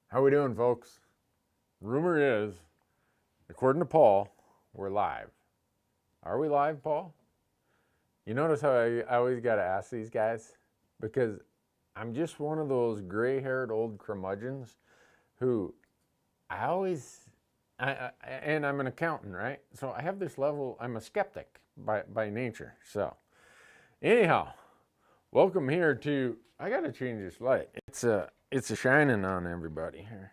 How we doing, folks? Rumor is, according to Paul, we're live. Are we live, Paul? You notice how I always got to ask these guys? Because I'm just one of those gray-haired old curmudgeons who and I'm an accountant, right? So I have this level, I'm a skeptic by nature. So anyhow, welcome here to, I got to change this light. It's a shining on everybody here.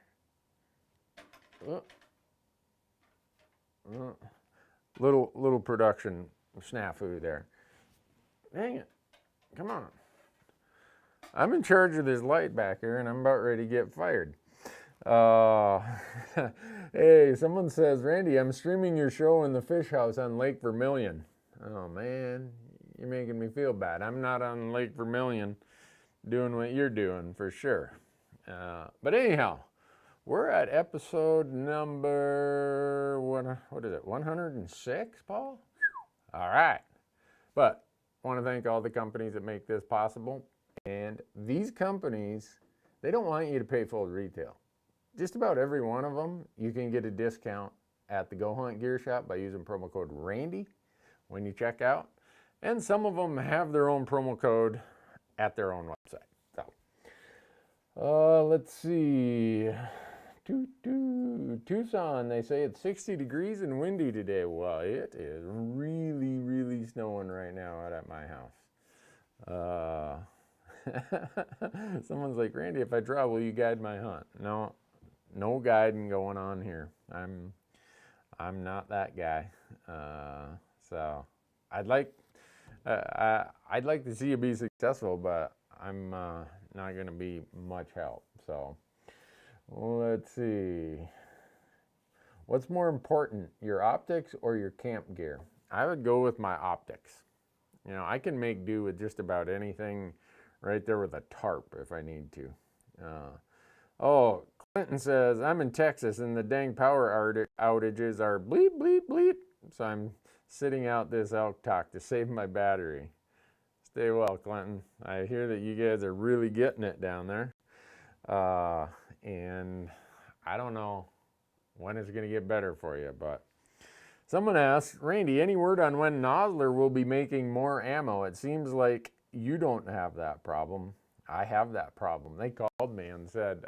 Little production snafu there. Dang it. Come on. I'm in charge of this light back here and I'm about ready to get fired. Hey, someone says, Randy, I'm streaming your show in the fish house on Lake Vermilion. Oh man, you're making me feel bad. I'm not on Lake Vermilion doing what you're doing for sure. But anyhow, we're at episode number, what is it, 106, Paul? All right. But I want to thank all the companies that make this possible. And these companies, they don't want you to pay full retail. Just about every one of them, you can get a discount at the Go Hunt Gear Shop by using promo code RANDY when you check out. And some of them have their own promo code at their own website. So, let's see. Tucson, they say it's 60 degrees and windy today. Well, it is really snowing right now out at my house. Someone's like, Randy, if I draw, will you guide my hunt? No guiding going on here. I'm not that guy. So I'd like to see you be successful, but I'm not going to be much help. So let's see. What's more important, your optics or your camp gear? I would go with my optics. You know, I can make do with just about anything right there with a tarp if I need to. Clinton says, I'm in Texas and the dang power outages are bleep, bleep, bleep. So I'm sitting out this Elk Talk to save my battery. Stay well, Clinton. I hear that you guys are really getting it down there. And I don't know when it's going to get better for you, but someone asked, Randy, any word on when Nosler will be making more ammo? It seems like you don't have that problem. I have that problem. They called me and said,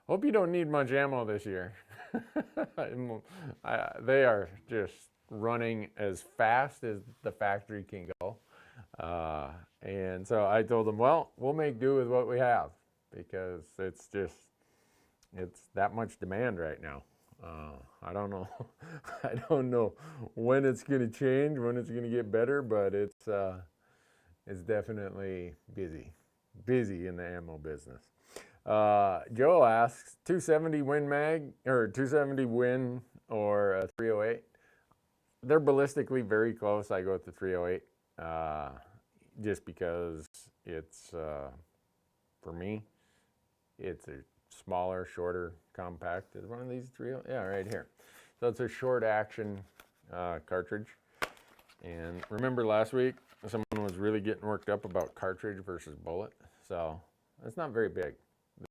hope you don't need much ammo this year. They are just running as fast as the factory can go. And so I told them, well, we'll make do with what we have because it's that much demand right now. I don't know. I don't know when it's going to change, when it's going to get better, but it's definitely busy in the ammo business. Joe asks, 270 Win mag or 270 Win or a 308. They're ballistically very close. I go with the 308 just because it's for me, it's a smaller, shorter, compact. Is one of these 308? Yeah, right here. So it's a short action cartridge. And remember last week, someone was really getting worked up about cartridge versus bullet. So it's not very big.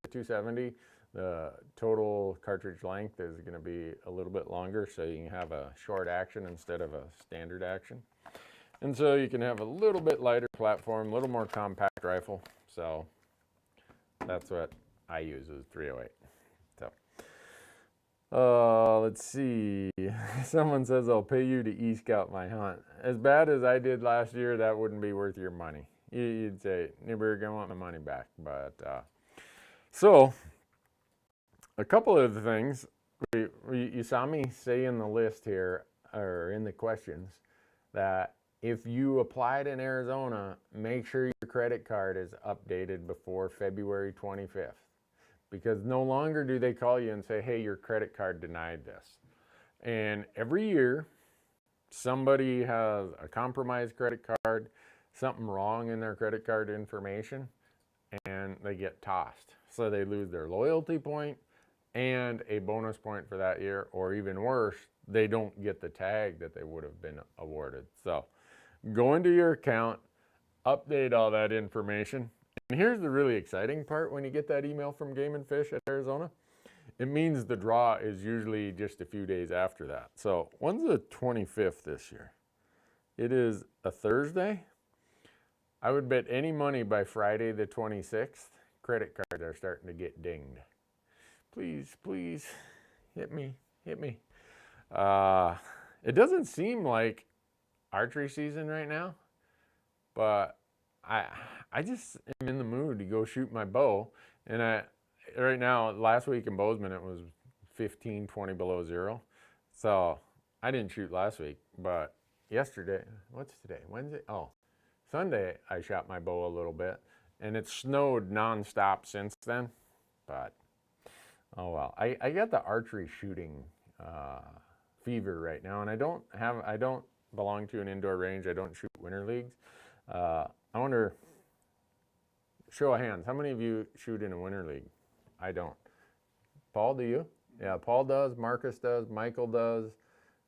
The 270, the total cartridge length is going to be a little bit longer, so you can have a short action instead of a standard action. And so you can have a little bit lighter platform, a little more compact rifle. So that's what I use as 308. So let's see. Someone says I'll pay you to e-scout my hunt. As bad as I did last year, that wouldn't be worth your money. You'd say, you're gonna want my money back. But so a couple of the things you saw me say in the list here, or in the questions, that if you applied in Arizona, make sure your credit card is updated before February 25th. Because no longer do they call you and say, hey, your credit card denied this. And every year, somebody has a compromised credit card, something wrong in their credit card information, and they get tossed. So they lose their loyalty point and a bonus point for that year, or even worse, they don't get the tag that they would have been awarded. So go into your account, update all that information. And here's the really exciting part when you get that email from Game and Fish at Arizona. it means the draw is usually just a few days after that. So when's the 25th this year? It is a Thursday. I would bet any money by Friday the 26th, credit cards are starting to get dinged. Please, please, hit me, hit me. It doesn't seem like archery season right now, but I just am in the mood to go shoot my bow. And right now, last week in Bozeman, it was 15, 20 below zero. So I didn't shoot last week, but yesterday, what's today? Wednesday? Oh, Sunday, I shot my bow a little bit, and it snowed nonstop since then. But oh well, I got the archery shooting fever right now, and I don't belong to an indoor range. I don't shoot winter leagues. I wonder, show of hands, how many of you shoot in a winter league? I don't. Paul, do you? Yeah, Paul does, Marcus does, Michael does,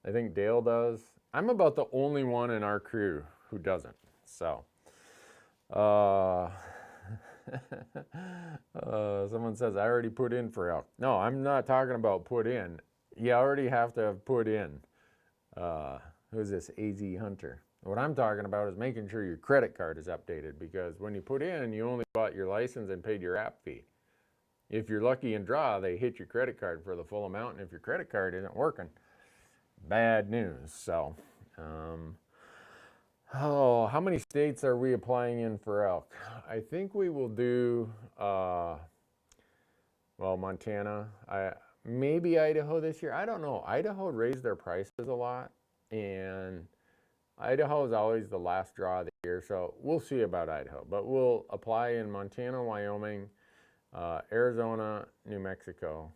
I think Dale does. I'm about the only one in our crew who doesn't. So, someone says, I already put in for elk. No, I'm not talking about put in. You already have to have put in. Who's this AZ Hunter? What I'm talking about is making sure your credit card is updated, because when you put in, you only bought your license and paid your app fee. If you're lucky and draw, they hit your credit card for the full amount, and if your credit card isn't working, bad news. So, how many states are we applying in for elk? I think we will do, well, Montana, maybe Idaho this year. I don't know. Idaho raised their prices a lot, and Idaho is always the last draw of the year, so we'll see about Idaho. But we'll apply in Montana, Wyoming, Arizona, New Mexico,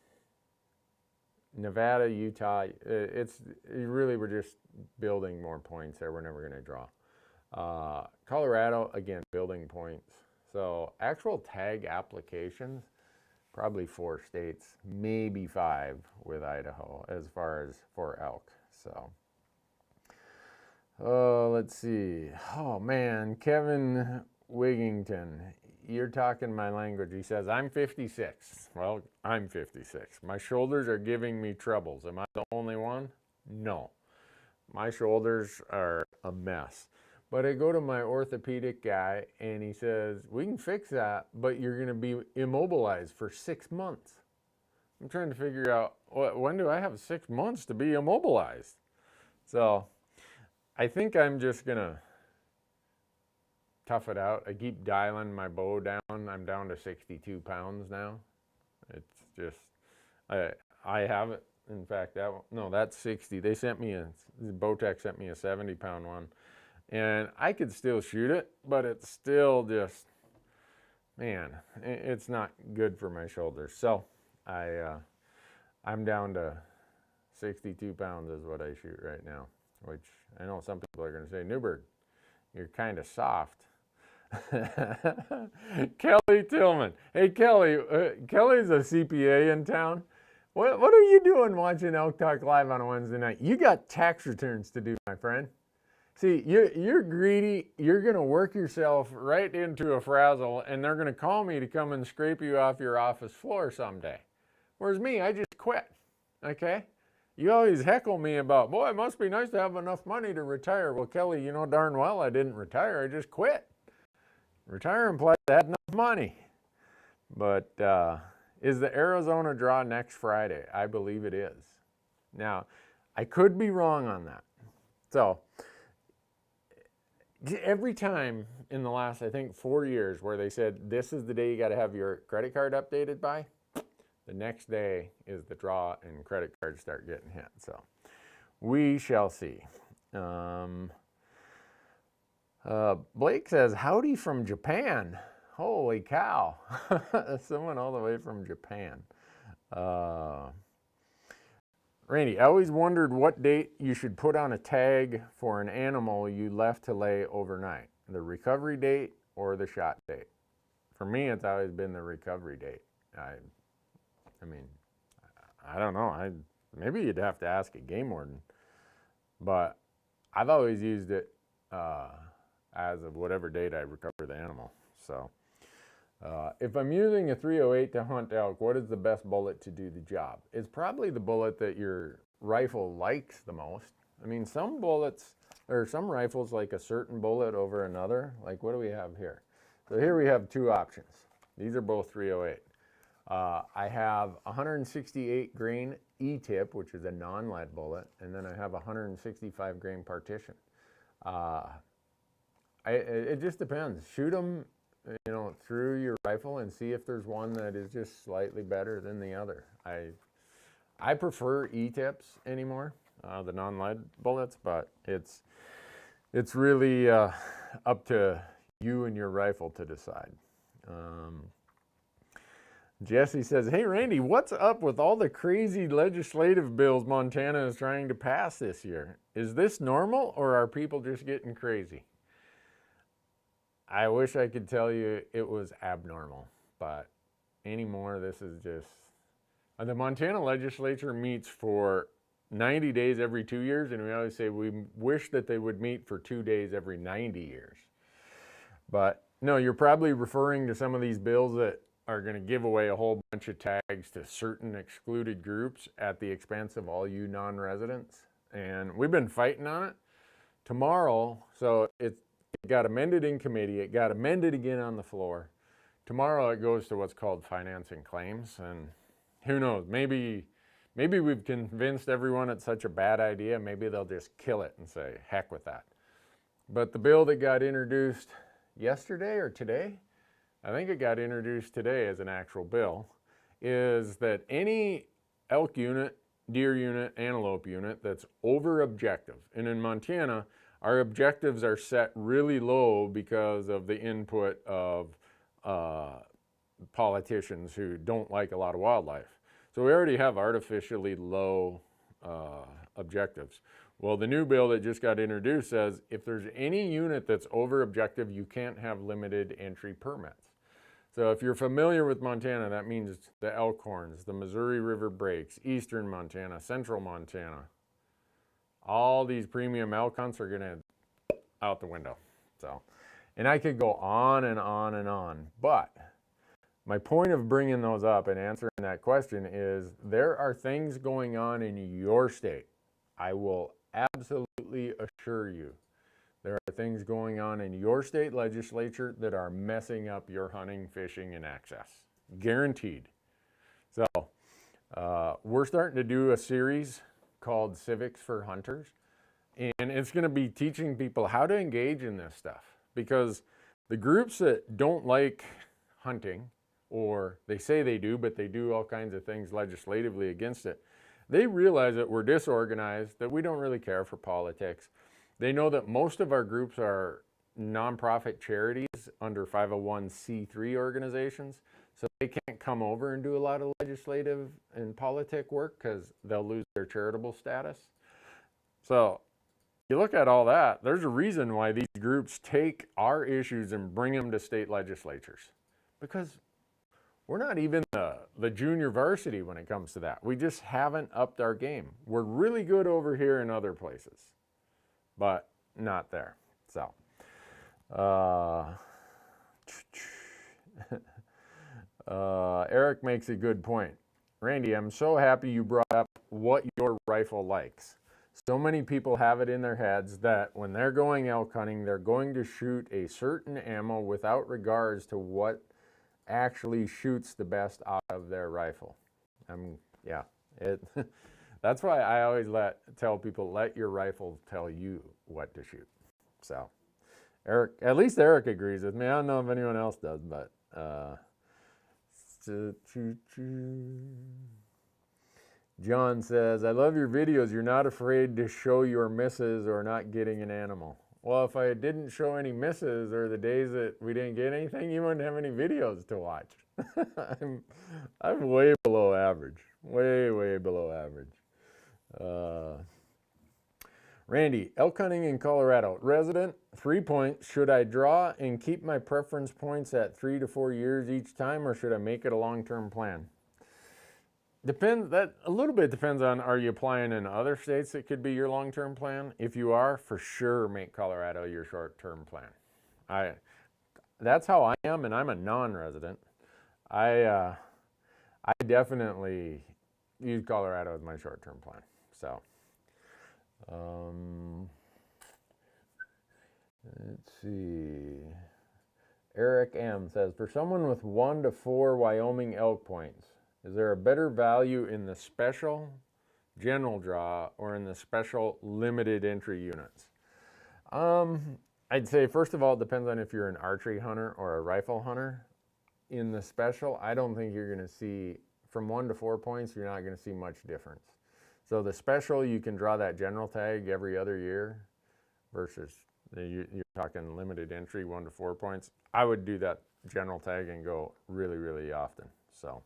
Nevada, Utah. We're just building more points there. We're never going to draw. Colorado, again, building points. So actual tag applications, probably 4 states, maybe 5 with Idaho as far as for elk. So, let's see. Oh man, Kevin Wigington, you're talking my language. He says, I'm 56. Well, I'm 56. My shoulders are giving me troubles. Am I the only one? No. My shoulders are a mess. But I go to my orthopedic guy, and he says, we can fix that, but you're going to be immobilized for 6 months. I'm trying to figure out, when do I have 6 months to be immobilized? So I think I'm just going to tough it out. I keep dialing my bow down. I'm down to 62 pounds now. It's just, I have it. In fact, that's 60. They sent me Bowtech sent me a 70-pound one. And I could still shoot it, but it's still just, man, it's not good for my shoulders. So I'm down to 62 pounds is what I shoot right now, which I know some people are going to say, Newberg, you're kind of soft. Kelly Tillman. Hey, Kelly, Kelly's a CPA in town. What are you doing watching Elk Talk Live on a Wednesday night? You got tax returns to do, my friend. See, you're greedy. You're going to work yourself right into a frazzle, and they're going to call me to come and scrape you off your office floor someday. Whereas me, I just quit, okay? You always heckle me about, boy, it must be nice to have enough money to retire. Well, Kelly, you know darn well I didn't retire. I just quit. Retire implies I had enough money. But is the Arizona draw next Friday? I believe it is. Now, I could be wrong on that. So, every time in the last, I think, 4 years where they said, this is the day you got to have your credit card updated by, the next day is the draw and credit cards start getting hit. So we shall see. Blake says, howdy from Japan. Holy cow. Someone all the way from Japan. Randy, I always wondered what date you should put on a tag for an animal you left to lay overnight. The recovery date or the shot date? For me, it's always been the recovery date. I mean, I don't know. Maybe you'd have to ask a game warden. But I've always used it as of whatever date I recover the animal. So, If I'm using a 308 to hunt elk, what is the best bullet to do the job? It's probably the bullet that your rifle likes the most. I mean, some bullets, or some rifles like a certain bullet over another. Like, what do we have here? So here we have two options. These are both 308. I have 168 grain E-tip, which is a non-lead bullet, and then I have 165 grain partition. It just depends. Shoot them, you know, through your rifle and see if there's one that is just slightly better than the other. I prefer E-tips anymore, the non-lead bullets, but it's really up to you and your rifle to decide. Jesse says, hey Randy, what's up with all the crazy legislative bills Montana is trying to pass this year? Is this normal or are people just getting crazy? I wish I could tell you it was abnormal, but anymore this is just... The Montana legislature meets for 90 days every 2 years, and we always say we wish that they would meet for 2 days every 90 years. But no, you're probably referring to some of these bills that are going to give away a whole bunch of tags to certain excluded groups at the expense of all you non-residents. And we've been fighting on it. Tomorrow, so it got amended in committee, it got amended again on the floor. Tomorrow it goes to what's called financing claims, and who knows, maybe we've convinced everyone it's such a bad idea, maybe they'll just kill it and say, heck with that. But the bill that got introduced yesterday or today, I think it got introduced today as an actual bill, is that any elk unit, deer unit, antelope unit that's over objective, and in Montana, our objectives are set really low because of the input of politicians who don't like a lot of wildlife. So we already have artificially low objectives. Well, the new bill that just got introduced says if there's any unit that's over objective, you can't have limited entry permits. So if you're familiar with Montana, that means the Elkhorns, the Missouri River Breaks, Eastern Montana, Central Montana. All these premium elk hunts are gonna out the window. So, and I could go on and on and on, but my point of bringing those up and answering that question is there are things going on in your state. I will absolutely assure you there are things going on in your state legislature that are messing up your hunting, fishing, and access. Guaranteed. So we're starting to do a series called Civics for Hunters, and it's going to be teaching people how to engage in this stuff, because the groups that don't like hunting, or they say they do, but they do all kinds of things legislatively against it, they realize that we're disorganized, that we don't really care for politics. They know that most of our groups are nonprofit charities under 501c3 organizations, so they can't come over and do a lot of legislative and politic work because they'll lose their charitable status. So you look at all that, there's a reason why these groups take our issues and bring them to state legislatures, because we're not even the junior varsity when it comes to that. We just haven't upped our game. We're really good over here in other places, but not there. So, Eric makes a good point. Randy, I'm so happy you brought up what your rifle likes. So many people have it in their heads that when they're going elk hunting, they're going to shoot a certain ammo without regards to what actually shoots the best out of their rifle. Yeah, that's why I always tell people, let your rifle tell you what to shoot. So Eric, at least Eric agrees with me. I don't know if anyone else does, but John says, I love your videos. You're not afraid to show your misses or not getting an animal. Well, if I didn't show any misses or the days that we didn't get anything, you wouldn't have any videos to watch. I'm way below average. Way below average. Randy, elk hunting in Colorado. Resident, 3 points. Should I draw and keep my preference points at 3 to 4 years each time, or should I make it a long-term plan? Depends. That a little bit depends on, are you applying in other states that could be your long-term plan? If you are, for sure make Colorado your short-term plan. that's how I am, and I'm a non-resident. I definitely use Colorado as my short-term plan. So, let's see. Eric M says, for someone with 1 to 4 Wyoming elk points, is there a better value in the special general draw or in the special limited entry units? I'd say, first of all, it depends on if you're an archery hunter or a rifle hunter. In the special, I don't think you're going to see, from 1 to 4 points, you're not going to see much difference. So the special, you can draw that general tag every other year versus you're talking limited entry, 1 to 4 points. I would do that general tag and go really, really often. So.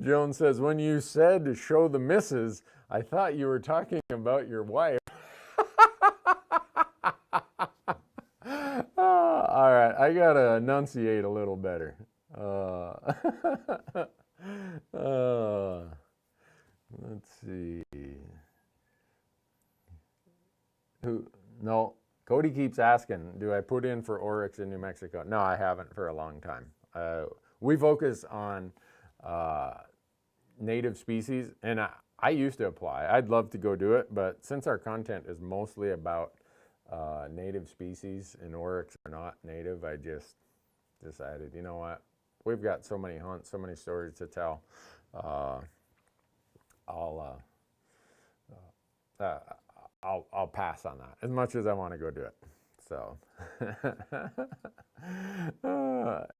Joan says, when you said to show the misses, I thought you were talking about your wife. All right, I gotta enunciate a little better. Let's see. No, Cody keeps asking, do I put in for oryx in New Mexico? No, I haven't for a long time. We focus on native species, and I used to apply. I'd love to go do it, but since our content is mostly about native species and oryx are not native, I just decided, you know what? We've got so many hunts, so many stories to tell. I'll pass on that as much as I want to go do it. So,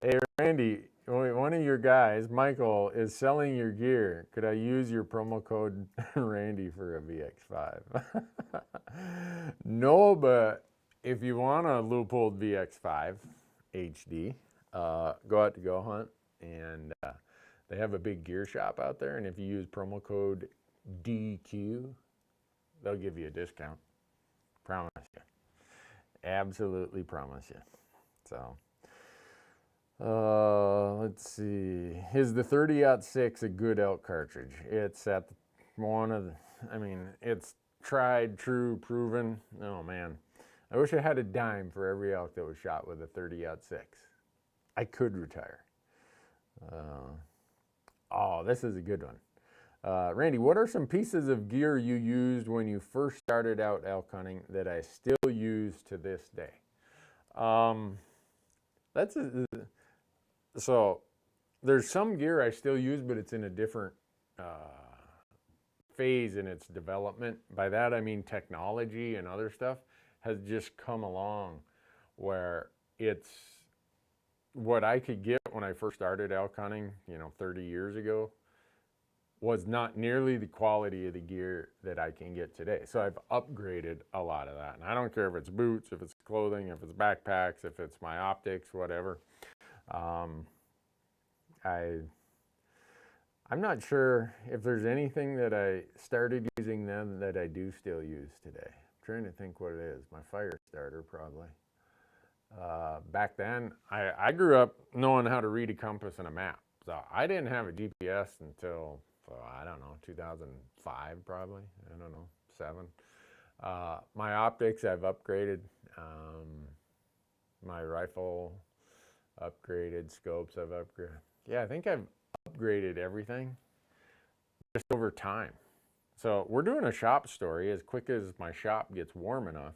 hey Randy, one of your guys, Michael, is selling your gear. Could I use your promo code Randy for a VX5? No, but if you want a loop-holed VX5 HD, go out to Go Hunt, and they have a big gear shop out there, and if you use promo code DQ, they'll give you a discount. Promise you. Absolutely promise you. So, let's see. Is the 30-06 a good elk cartridge? It's at one of the, I mean, it's tried, true, proven. Oh, man. I wish I had a dime for every elk that was shot with a 30-06. I could retire. Oh, this is a good one. Randy, what are some pieces of gear you used when you first started out elk hunting that I still use to this day? So there's some gear I still use, but it's in a different phase in its development. By that I mean technology and other stuff has just come along where it's what I could get when I first started elk hunting, 30 years ago, was not nearly the quality of the gear that I can get today. So I've upgraded a lot of that. And I don't care if it's boots, if it's clothing, if it's backpacks, if it's my optics, whatever. I'm not sure if there's anything that I started using then that I do still use today. I'm trying to think what it is. My fire starter, probably. Back then, I grew up knowing how to read a compass and a map. So I didn't have a GPS until, I don't know, 2005 probably. I don't know, 7. My optics I've upgraded. My rifle upgraded, scopes I've upgraded. Yeah, I think I've upgraded everything just over time. So we're doing a shop story as quick as my shop gets warm enough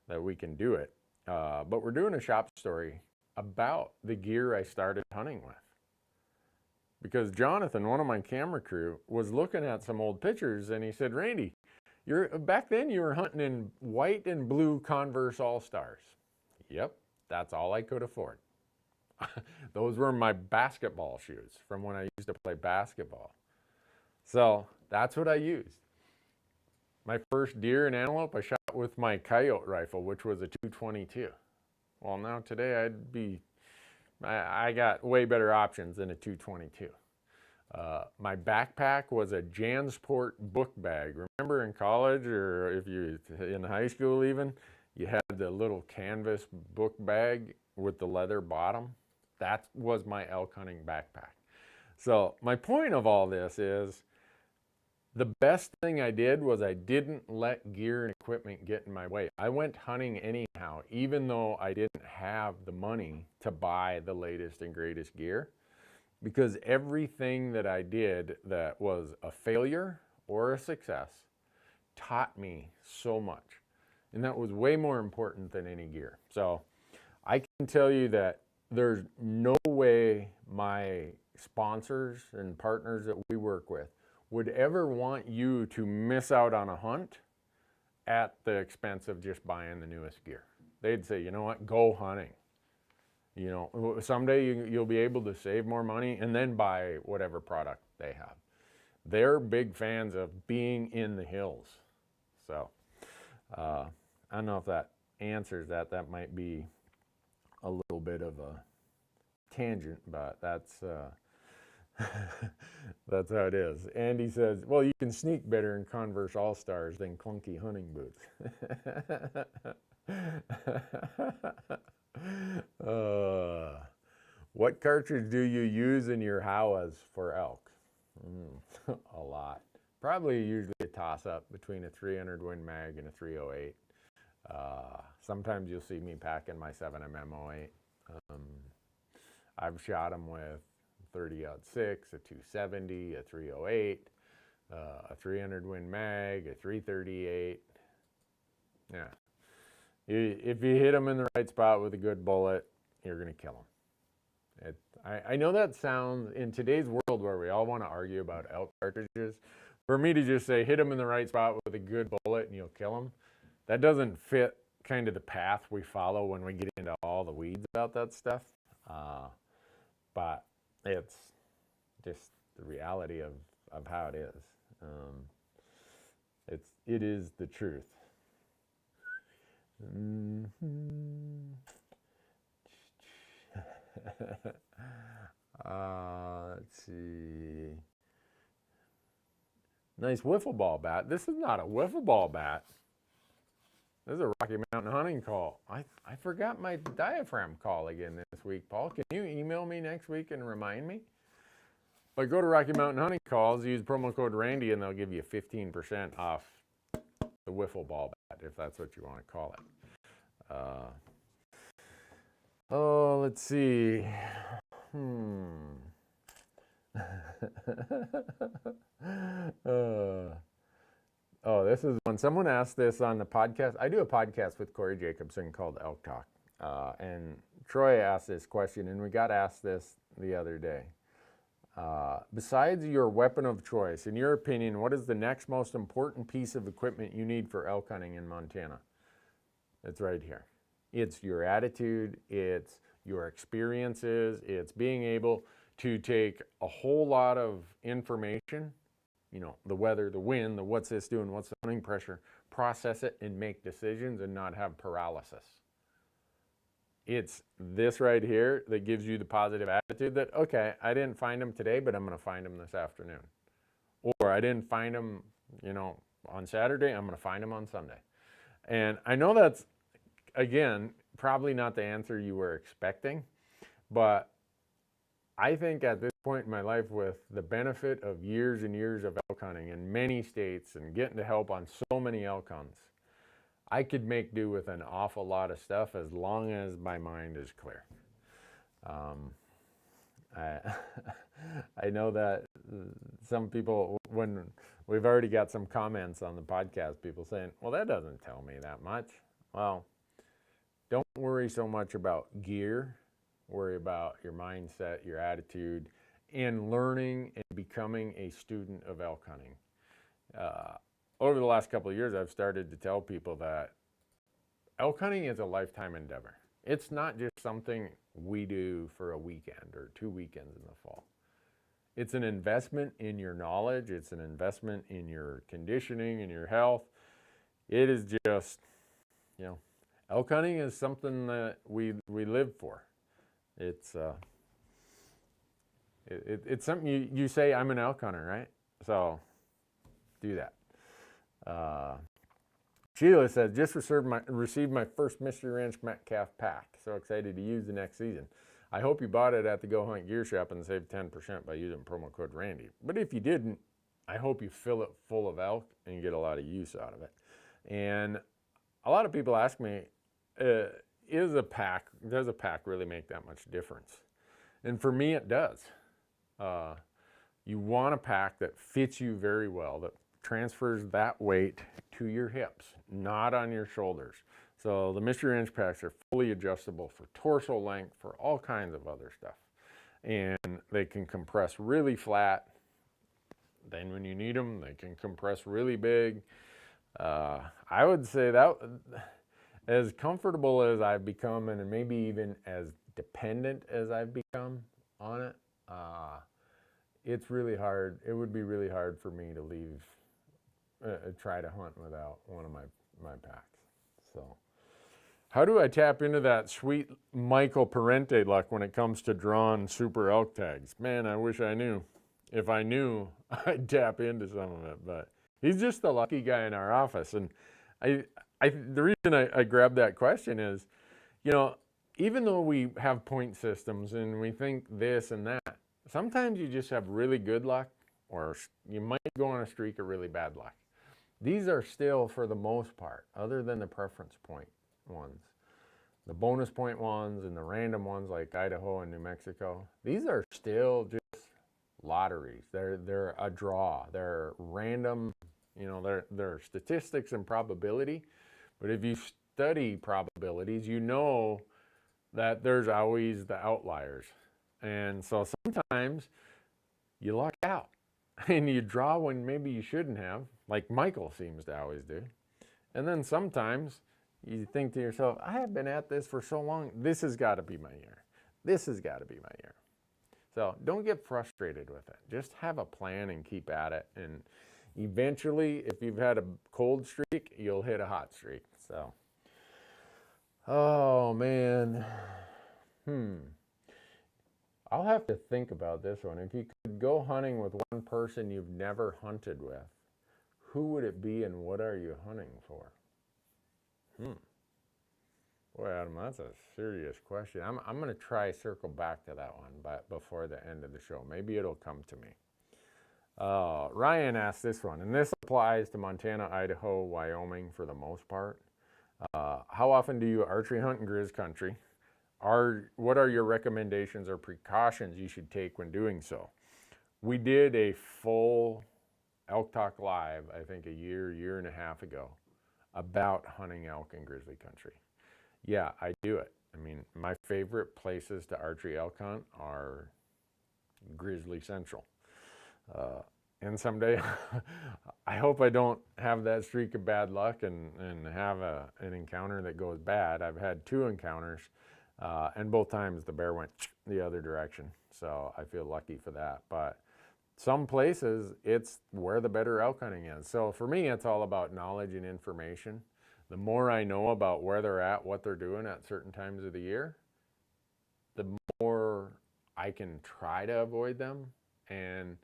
that we can do it. But we're doing a shop story about the gear I started hunting with. Because Jonathan, one of my camera crew, was looking at some old pictures and he said, Randy, back then you were hunting in white and blue Converse All-Stars. Yep, that's all I could afford. Those were my basketball shoes from when I used to play basketball. So that's what I used. My first deer and antelope I shot with my coyote rifle, which was a 222. Well, now today I got way better options than a 222. My backpack was a Jansport book bag. Remember in college, or if you in high school even, you had the little canvas book bag with the leather bottom? That was my elk hunting backpack. So my point of all this is, The best thing I did was I didn't let gear and equipment get in my way. I went hunting anyhow, even though I didn't have the money to buy the latest and greatest gear, because everything that I did that was a failure or a success taught me so much. And that was way more important than any gear. So I can tell you that there's no way my sponsors and partners that we work with would ever want you to miss out on a hunt at the expense of just buying the newest gear. They'd say, you know what, go hunting. You know, someday you'll be able to save more money and then buy whatever product they have. They're big fans of being in the hills. So I don't know if that answers that. That might be a little bit of a tangent, but that's that's how it is. Andy says, well, you can sneak better in Converse All-Stars than clunky hunting boots. What cartridge do you use in your Howas for elk? A lot. Probably usually a toss-up between a 300 Win Mag and a 308. Sometimes you'll see me packing my 7mm 08. I've shot them with 30-06, a 270, a 308, a 300 Win Mag, a 338. Yeah. If you hit them in the right spot with a good bullet, you're going to kill them. I know that sounds, in today's world where we all want to argue about elk cartridges, for me to just say hit them in the right spot with a good bullet and you'll kill them, that doesn't fit kind of the path we follow when we get into all the weeds about that stuff. But it's just the reality of how it is. It is the truth. Let's see. Nice wiffle ball bat. This is not a wiffle ball bat. This is a Rocky Mountain hunting call. I forgot my diaphragm call again this week, Paul. Can you email me next week and remind me? But go to Rocky Mountain Hunting Calls, use promo code Randy, and they'll give you 15% off the wiffle ball bat, if that's what you want to call it. Let's see. This is one. Someone asked this on the podcast. I do a podcast with Corey Jacobson called Elk Talk. And Troy asked this question, and we got asked this the other day. Besides your weapon of choice, in your opinion, what is the next most important piece of equipment you need for elk hunting in Montana? It's right here. It's your attitude, it's your experiences, it's being able to take a whole lot of information, you know, the weather, the wind, the what's this doing, what's the hunting pressure, process it and make decisions and not have paralysis. It's this right here that gives you the positive attitude that, okay, I didn't find them today, but I'm going to find them this afternoon. Or I didn't find them, you know, on Saturday, I'm going to find them on Sunday. And I know that's, again, probably not the answer you were expecting, but I think at this point in my life, with the benefit of years and years of elk hunting in many states and getting to help on so many elk hunts, I could make do with an awful lot of stuff as long as my mind is clear. I know that some people, when we've already got some comments on the podcast, people saying, well, that doesn't tell me that much. Well, don't worry so much about gear. Worry about your mindset, your attitude, and learning and becoming a student of elk hunting. Over the last couple of years, I've started to tell people that elk hunting is a lifetime endeavor. It's not just something we do for a weekend or 2 weekends in the fall. It's an investment in your knowledge. It's an investment in your conditioning and your health. It is just, you know, elk hunting is something that we live for. It's something you say, I'm an elk hunter, right? So do that. Sheila says, just received my first Mystery Ranch Metcalf pack. So excited to use the next season. I hope you bought it at the Go Hunt Gear Shop and saved 10% by using promo code Randy. But if you didn't, I hope you fill it full of elk and you get a lot of use out of it. And a lot of people ask me, does a pack really make that much difference? And for me, it does. You want a pack that fits you very well, that transfers that weight to your hips, not on your shoulders. So the Mystery Ranch packs are fully adjustable for torso length, for all kinds of other stuff. And they can compress really flat. Then when you need them, they can compress really big. I would say that as comfortable as I've become, and maybe even as dependent as I've become on it, it's really hard. It would be really hard for me to leave, try to hunt without one of my packs. So how do I tap into that sweet Michael Parente luck when it comes to drawing super elk tags? Man, I wish I knew. If I knew, I'd tap into some of it, but he's just the lucky guy in our office. And the reason I grabbed that question is, you know, even though we have point systems and we think this and that, sometimes you just have really good luck, or you might go on a streak of really bad luck. These are still, for the most part, other than the preference point ones, the bonus point ones and the random ones like Idaho and New Mexico, these are still just lotteries. They're a draw. They're random, you know, they're statistics and probability. But if you study probabilities, you know that there's always the outliers. And so sometimes you luck out and you draw when maybe you shouldn't have, like Michael seems to always do. And then sometimes you think to yourself, I have been at this for so long, this has got to be my year. This has got to be my year. So don't get frustrated with it. Just have a plan and keep at it. And eventually, if you've had a cold streak, you'll hit a hot streak. So, oh man. I'll have to think about this one. If you could go hunting with one person you've never hunted with, who would it be and what are you hunting for? Boy, Adam, that's a serious question. I'm going to try circle back to that one but before the end of the show. Maybe it'll come to me. Ryan asked this one, and this applies to Montana, Idaho, Wyoming for the most part. How often do you archery hunt in grizz country? What are your recommendations or precautions you should take when doing so? We did a full Elk Talk Live, I think a year and a half ago, about hunting elk in grizzly country. Yeah, I do it. I mean, my favorite places to archery elk hunt are Grizzly Central. And someday, I hope I don't have that streak of bad luck and have an encounter that goes bad. I've had 2 encounters, and both times the bear went the other direction. So I feel lucky for that. But some places, it's where the better elk hunting is. So for me, it's all about knowledge and information. The more I know about where they're at, what they're doing at certain times of the year, the more I can try to avoid them. And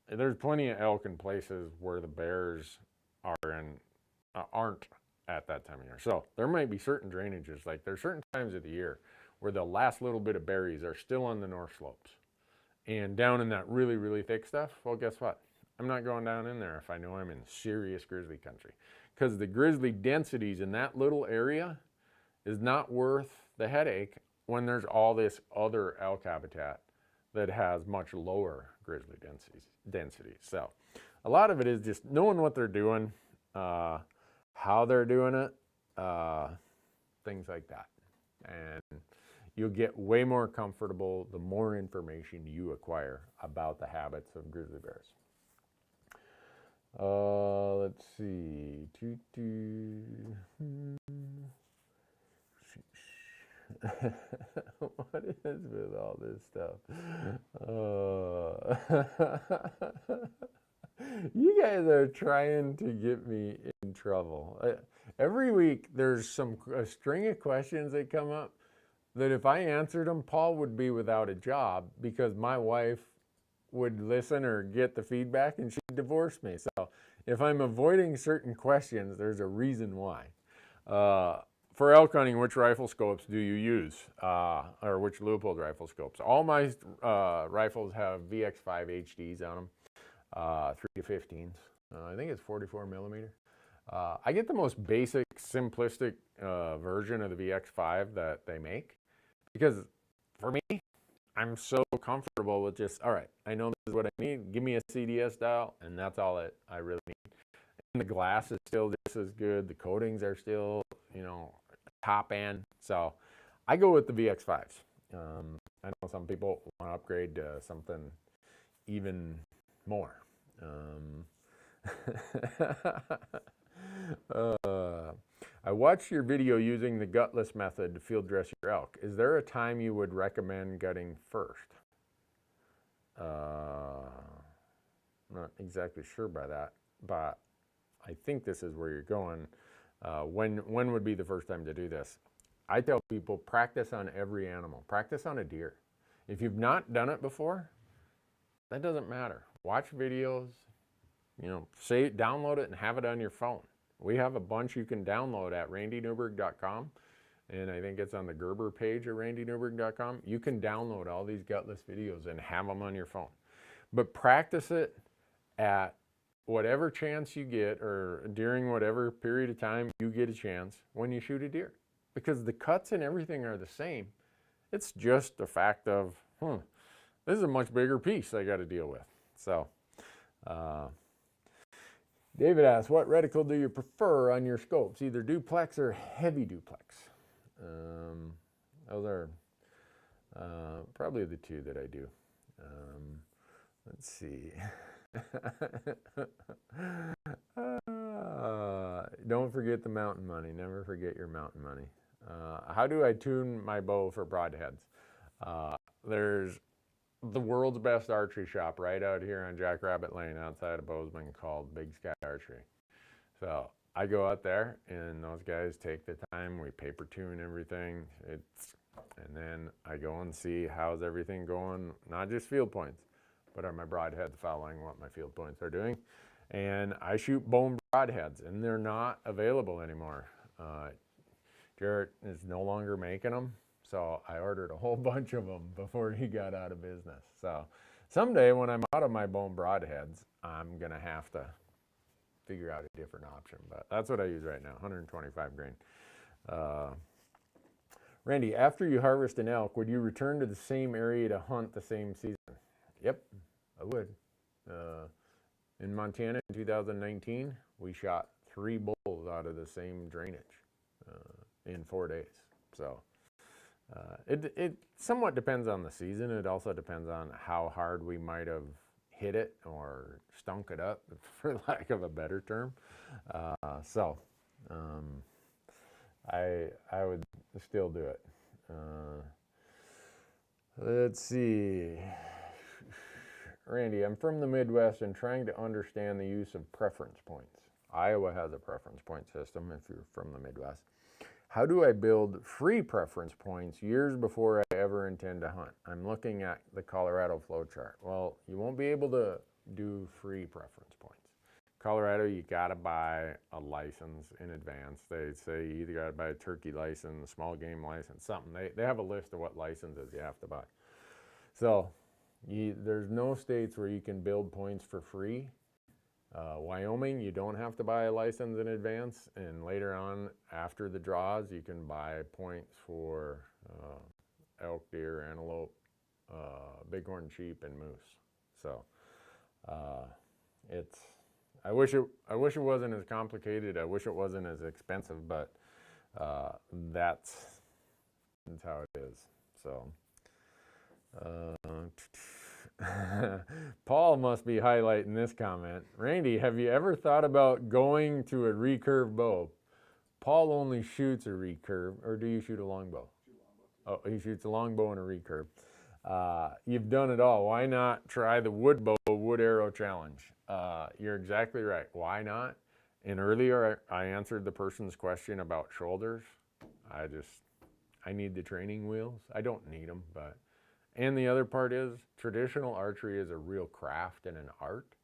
there's plenty of elk in places where the bears aren't at that time of year. So there might be certain drainages, like there's certain times of the year where the last little bit of berries are still on the north slopes. And down in that really, really thick stuff, well, guess what? I'm not going down in there if I know I'm in serious grizzly country. Because the grizzly densities in that little area is not worth the headache when there's all this other elk habitat that has much lower grizzly densities. So a lot of it is just knowing what they're doing, how they're doing it, things like that. And you'll get way more comfortable the more information you acquire about the habits of grizzly bears. Let's see. What is with all this stuff? You guys are trying to get me in trouble. Every week there's a string of questions that come up that if I answered them, Paul would be without a job because my wife would listen or get the feedback and she'd divorce me. So if I'm avoiding certain questions, there's a reason why. For elk hunting, which rifle scopes do you use? Or which Leupold rifle scopes? All my rifles have VX5 HDs on them. 3 to 15s. I think it's 44 millimeter. I get the most basic, simplistic version of the VX5 that they make because for me, I'm so comfortable with just, all right, I know this is what I need. Give me a CDS dial, and that's all I really need. And the glass is still just as good. The coatings are still, top end. So I go with the VX5s. I know some people want to upgrade to something even more. I watched your video using the gutless method to field dress your elk. Is there a time you would recommend gutting first? I'm not exactly sure by that, but I think this is where you're going. When would be the first time to do this? I tell people practice on every animal. Practice on a deer. If you've not done it before, that doesn't matter. Watch videos, download it and have it on your phone. We have a bunch you can download at randynewberg.com, and I think it's on the Gerber page at randynewberg.com. You can download all these gutless videos and have them on your phone. But practice it at whatever chance you get or during whatever period of time you get a chance when you shoot a deer. Because the cuts and everything are the same. It's just the fact of, this is a much bigger piece I got to deal with. So, David asks, what reticle do you prefer on your scopes, either duplex or heavy duplex? Those are probably the two that I do. Let's see. Don't forget the mountain money. Never forget your mountain money. How do I tune my bow for broadheads? There's the world's best archery shop right out here on Jackrabbit Lane outside of Bozeman called Big Sky Archery. So I go out there and those guys take the time. We paper tune everything. And then I go and see how's everything going, not just field points, but are my broadheads following what my field points are doing? And I shoot bone broadheads, and they're not available anymore. Jarrett is no longer making them, so I ordered a whole bunch of them before he got out of business. So someday when I'm out of my bone broadheads, I'm gonna have to figure out a different option, but that's what I use right now, 125 grain. Randy, after you harvest an elk, would you return to the same area to hunt the same season? Yep, I would. In Montana in 2019, we shot 3 bulls out of the same drainage in 4 days. So it somewhat depends on the season. It also depends on how hard we might have hit it or stunk it up, for lack of a better term. I would still do it. Let's see. Randy, I'm from the Midwest and trying to understand the use of preference points. Iowa has a preference point system if you're from the Midwest. How do I build free preference points years before I ever intend to hunt? I'm looking at the Colorado flow chart. Well, you won't be able to do free preference points. Colorado, you gotta buy a license in advance. They say you either gotta buy a turkey license, a small game license, something. They have a list of what licenses you have to buy. So there's no states where you can build points for free. Wyoming, you don't have to buy a license in advance, and later on, after the draws, you can buy points for elk, deer, antelope, bighorn sheep, and moose. So I wish it wasn't as complicated. I wish it wasn't as expensive, but that's how it is. So. Paul must be highlighting this comment. Randy, have you ever thought about going to a recurve bow? Paul only shoots a recurve, or do you shoot a longbow? Oh, he shoots a longbow and a recurve. You've done it all. Why not try the wood bow wood arrow challenge? You're exactly right. Why not? And earlier I answered the person's question about shoulders. I need the training wheels. I don't need them, but. And the other part is traditional archery is a real craft and an art.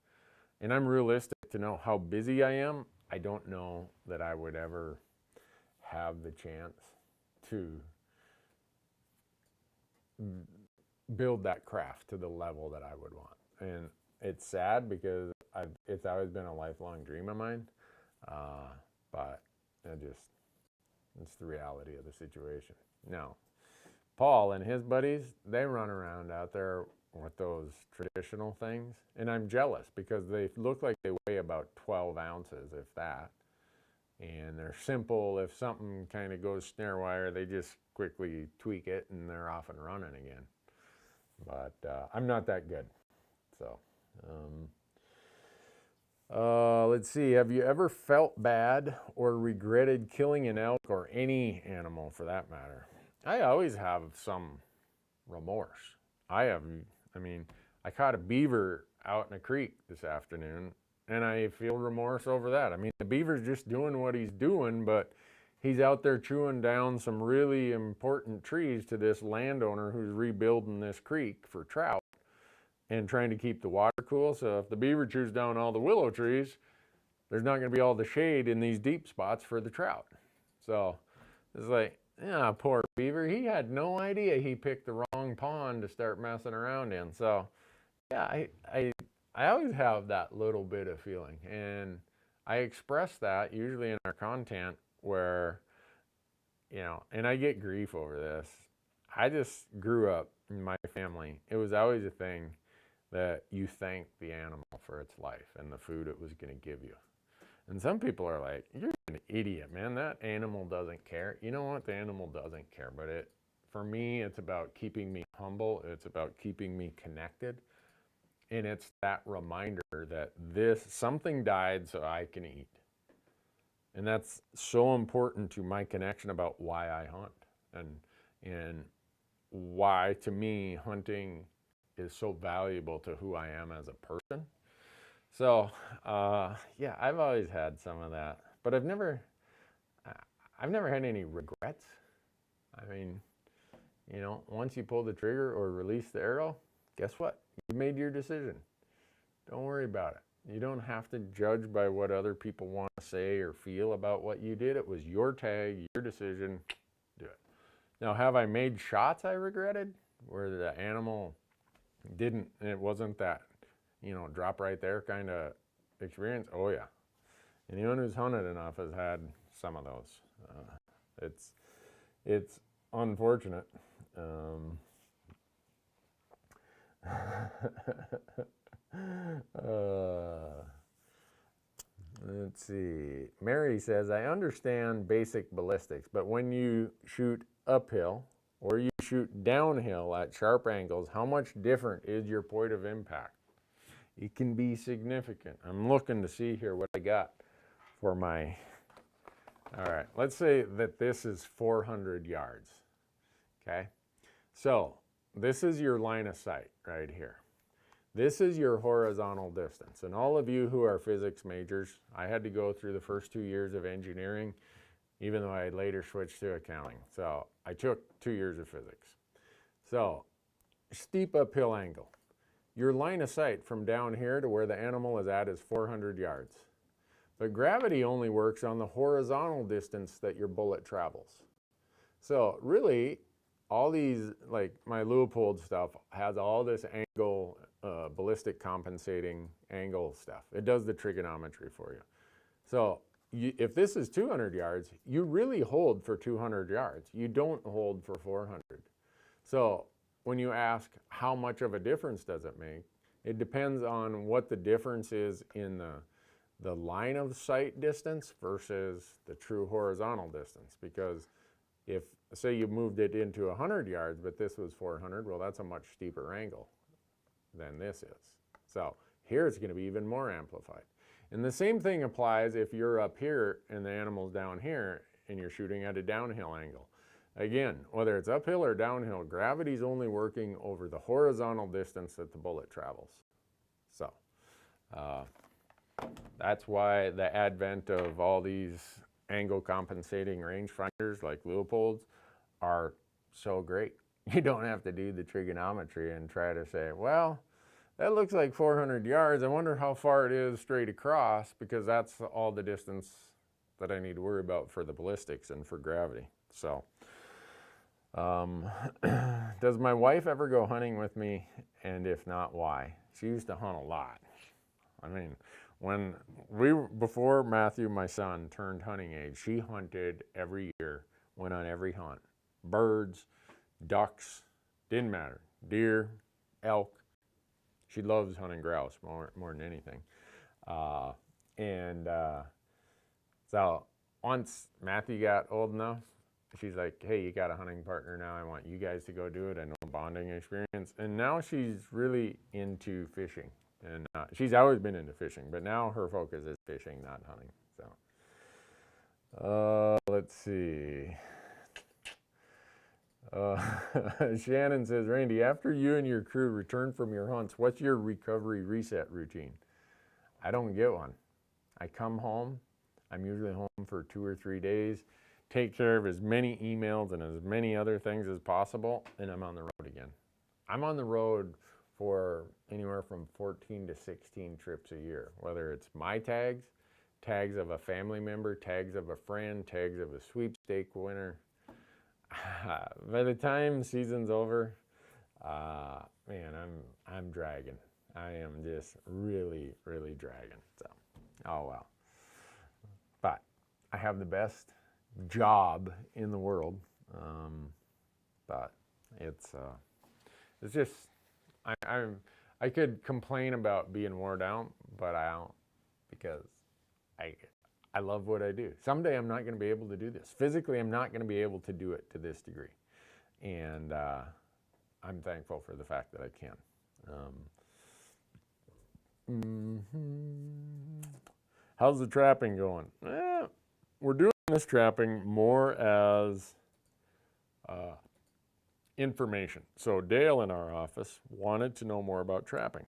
And I'm realistic to know how busy I am. I don't know that I would ever have the chance to build that craft to the level that I would want. And it's sad because it's always been a lifelong dream of mine. But it's the reality of the situation. Now, Paul and his buddies, they run around out there with those traditional things. And I'm jealous because they look like they weigh about 12 ounces, if that. And they're simple. If something kind of goes snare wire, they just quickly tweak it and they're off and running again. But I'm not that good. So, let's see. Have you ever felt bad or regretted killing an elk or any animal for that matter? I always have some remorse. I caught a beaver out in a creek this afternoon, and I feel remorse over that. I mean, the beaver's just doing what he's doing, but he's out there chewing down some really important trees to this landowner who's rebuilding this creek for trout and trying to keep the water cool. So if the beaver chews down all the willow trees, there's not going to be all the shade in these deep spots for the trout. So it's like, yeah, poor beaver. He had no idea he picked the wrong pond to start messing around in. So yeah, I always have that little bit of feeling, and I express that usually in our content where, and I get grief over this. I just grew up in my family. It was always a thing that you thank the animal for its life and the food it was going to give you. And some people are like, you're an idiot, man. That animal doesn't care. You know what? The animal doesn't care. But for me, it's about keeping me humble. It's about keeping me connected. And it's that reminder that something died so I can eat. And that's so important to my connection about why I hunt and why, to me, hunting is so valuable to who I am as a person. So, yeah, I've always had some of that, but I've never had any regrets. I mean, once you pull the trigger or release the arrow, guess what? You made your decision. Don't worry about it. You don't have to judge by what other people want to say or feel about what you did. It was your tag, your decision. Do it. Now, have I made shots I regretted where the animal didn't, and it wasn't that, drop right there kind of experience? Oh yeah. Anyone who's hunted enough has had some of those. It's unfortunate. Let's see. Mary says, I understand basic ballistics, but when you shoot uphill or you shoot downhill at sharp angles, how much different is your point of impact? It can be significant. I'm looking to see here what I got for my, all right, let's say that this is 400 yards, okay? So this is your line of sight right here. This is your horizontal distance. And all of you who are physics majors, I had to go through the first 2 years of engineering, even though I later switched to accounting. So I took 2 years of physics. So steep uphill angle. Your line of sight from down here to where the animal is at is 400 yards. But gravity only works on the horizontal distance that your bullet travels. So really, all these, like my Leupold stuff, has all this angle, ballistic compensating angle stuff. It does the trigonometry for you. So if this is 200 yards, you really hold for 200 yards. You don't hold for 400. So when you ask how much of a difference does it make, it depends on what the difference is in the line of sight distance versus the true horizontal distance. Because if, say you moved it into 100 yards, but this was 400, well, that's a much steeper angle than this is. So here it's going to be even more amplified. And the same thing applies if you're up here and the animal's down here and you're shooting at a downhill angle. Again, whether it's uphill or downhill, gravity's only working over the horizontal distance that the bullet travels. So that's why the advent of all these angle compensating rangefinders like Leupolds are so great. You don't have to do the trigonometry and try to say, well, that looks like 400 yards. I wonder how far it is straight across, because that's all the distance that I need to worry about for the ballistics and for gravity. So does my wife ever go hunting with me? And if not, why? she used to hunt a lot. I mean, before Matthew, my son, turned hunting age, she hunted every year, went on every hunt. Birds, ducks, didn't matter. Deer, elk. She loves hunting grouse more than anything. So once Matthew got old enough, she's like, hey, you got a hunting partner now. I want you guys to go do it. I know bonding experience. And now she's really into fishing. And she's always been into fishing, but now her focus is fishing, not hunting. So, let's see. Shannon says, Randy, after you and your crew return from your hunts, what's your recovery reset routine? I don't get one. I come home. I'm usually home for 2 or 3 days, take care of as many emails and as many other things as possible, and I'm on the road again. I'm on the road for anywhere from 14 to 16 trips a year, whether it's my tags, tags of a family member, tags of a friend, tags of a sweepstake winner. By the time season's over, man, I'm dragging. I am just really, really dragging. So, oh well. But I have the best job in the world. But it's just I could complain about being worn out, but I don't, because I love what I do. Someday I'm not going to be able to do this. Physically, I'm not going to be able to do it to this degree. And I'm thankful for the fact that I can. How's the trapping going? We're doing this trapping more as information. So Dale in our office wanted to know more about trapping.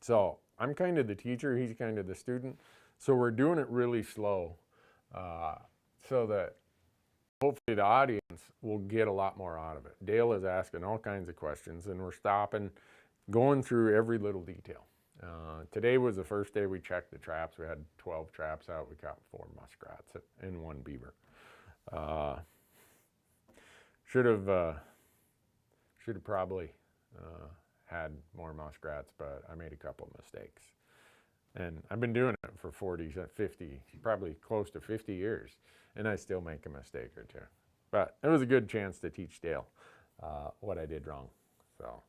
So I'm kind of the teacher, he's kind of the student. So we're doing it really slow so that hopefully the audience will get a lot more out of it. Dale is asking all kinds of questions, and we're stopping, going through every little detail. Today was the first day we checked the traps. We had 12 traps out. We caught 4 muskrats and 1 beaver. Should have probably had more muskrats, but I made a couple mistakes. And I've been doing it for 40, 50, probably close to 50 years, and I still make a mistake or two. But it was a good chance to teach Dale what I did wrong. So,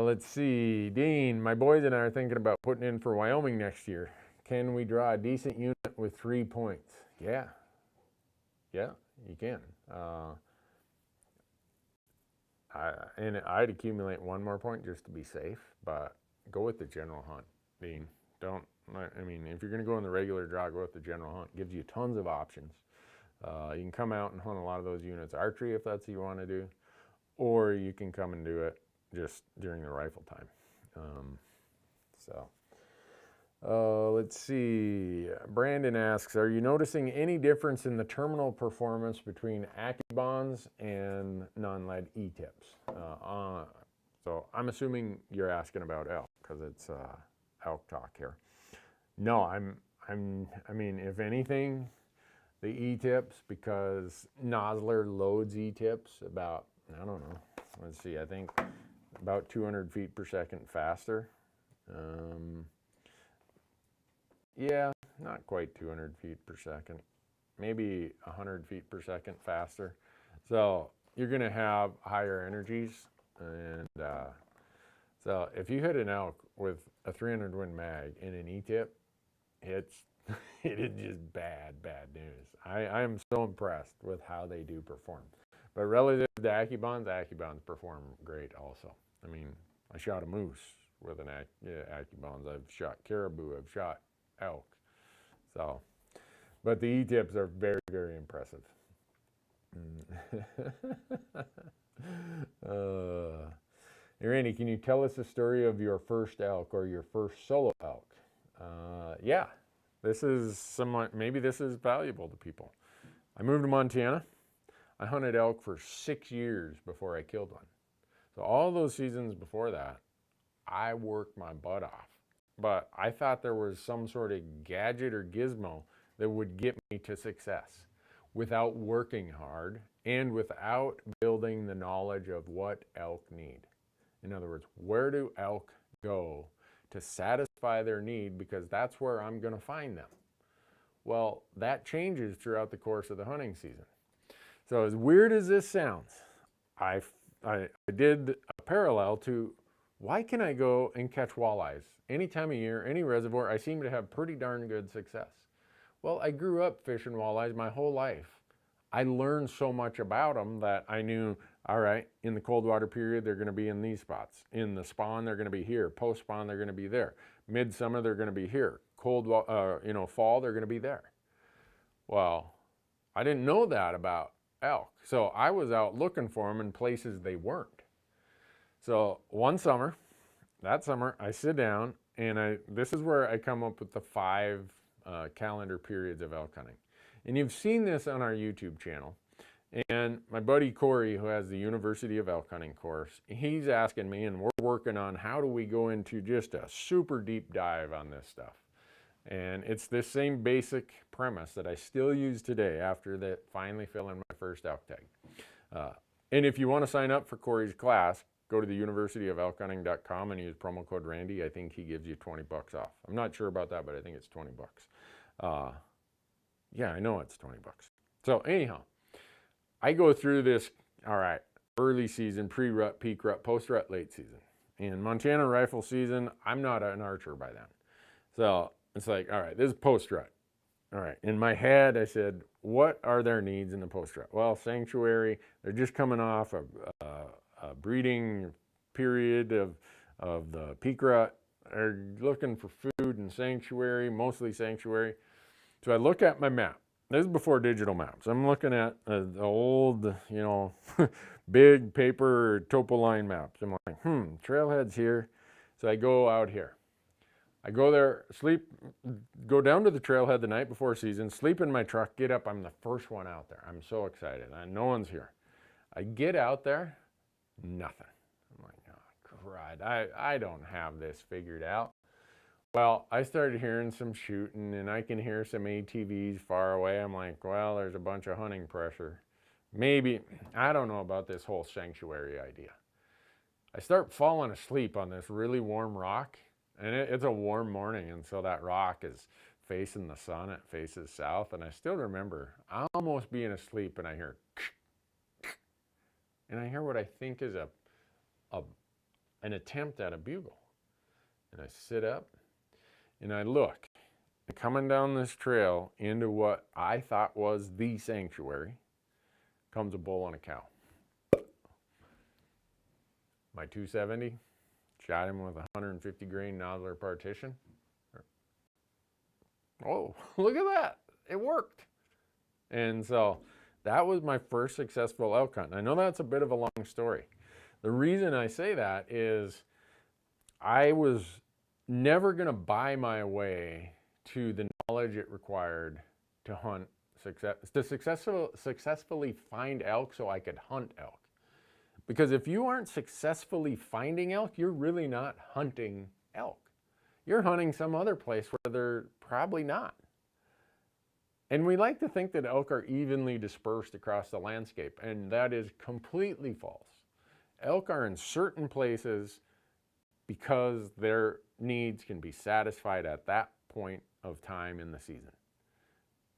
let's see. Dean, my boys and I are thinking about putting in for Wyoming next year. Can we draw a decent unit with 3 points? Yeah, you can. I'd accumulate 1 more point just to be safe, but go with the general hunt, Dean. I mean, if you're going to go in the regular draw, go with the general hunt. It gives you tons of options. You can come out and hunt a lot of those units. Archery, if that's what you want to do, or you can come and do it just during the rifle time. Let's see. Brandon asks, are you noticing any difference in the terminal performance between AccuBonds and non-lead E-tips? So I'm assuming you're asking about elk, because it's Elk Talk here. No, I mean, if anything, the E-tips, because Nosler loads E-tips about, I don't know, let's see, I think about 200 feet per second faster. Yeah, not quite 200 feet per second, maybe 100 feet per second faster. So you're going to have higher energies. And so if you hit an elk with a 300 Win mag in an E-tip, it is just bad news. I am so impressed with how they do perform. But relative to AccuBonds perform great also. I mean, I shot a moose with an AccuBonds. I've shot caribou. I've shot elk. So, but the E-tips are very, very impressive. Hey Randy, can you tell us a story of your first elk or your first solo elk? Yeah, this is somewhat, maybe this is valuable to people. I moved to Montana. I hunted elk for 6 years before I killed one. So all those seasons before that, I worked my butt off. But I thought there was some sort of gadget or gizmo that would get me to success without working hard and without building the knowledge of what elk need. In other words, where do elk go to satisfy their need, because that's where I'm going to find them? Well, that changes throughout the course of the hunting season. So as weird as this sounds, I did a parallel to why can I go and catch walleyes any time of year, any reservoir? I seem to have pretty darn good success. Well, I grew up fishing walleyes my whole life. I learned so much about them that I knew, all right, in the cold water period, they're going to be in these spots. In the spawn, they're going to be here. Post spawn, they're going to be there. Midsummer, they're going to be here. Fall, they're going to be there. Well, I didn't know that about elk. So I was out looking for them in places they weren't. So that summer, I sit down and this is where I come up with the 5 calendar periods of elk hunting. And you've seen this on our YouTube channel. And my buddy Corey, who has the University of Elk Hunting course, he's asking me, and we're working on how do we go into just a super deep dive on this stuff. And it's this same basic premise that I still use today after that finally filling my first elk tag. And if you want to sign up for Corey's class, go to the universityofelkhunting.com and use promo code Randy. I think he gives you 20 bucks off. I'm not sure about that, but I think it's 20 bucks. Yeah, I know it's 20 bucks. So anyhow, I go through this, all right, early season, pre-rut, peak rut, post-rut, late season. In Montana rifle season, I'm not an archer by then. So it's like, all right, this is post-rut. All right, in my head, I said, what are their needs in the post-rut? Well, sanctuary, they're just coming off a breeding period of the peak rut. They're looking for food and sanctuary, mostly sanctuary. So I look at my map. This is before digital maps. I'm looking at the old, big paper topo line maps. I'm like, trailhead's here. So I go out here. I go there, go down to the trailhead the night before season, sleep in my truck, get up. I'm the first one out there. I'm so excited. No one's here. I get out there, nothing. I'm like, oh, crud. I don't have this figured out. Well, I started hearing some shooting, and I can hear some ATVs far away. I'm like, well, there's a bunch of hunting pressure. Maybe, I don't know about this whole sanctuary idea. I start falling asleep on this really warm rock, and it's a warm morning, and so that rock is facing the sun. It faces south, and I still remember almost being asleep, and I hear, and I hear what I think is an attempt at a bugle. And I sit up, and I look. And coming down this trail into what I thought was the sanctuary comes a bull and a cow. My 270 shot him with a 150 grain nodular partition. Oh, look at that. It worked. And so that was my first successful elk hunt. I know that's a bit of a long story. The reason I say that is I was never going to buy my way to the knowledge it required to hunt successfully find elk so I could hunt elk. Because if you aren't successfully finding elk, you're really not hunting elk. You're hunting some other place where they're probably not. And we like to think that elk are evenly dispersed across the landscape, and that is completely false. Elk are in certain places because their needs can be satisfied at that point of time in the season.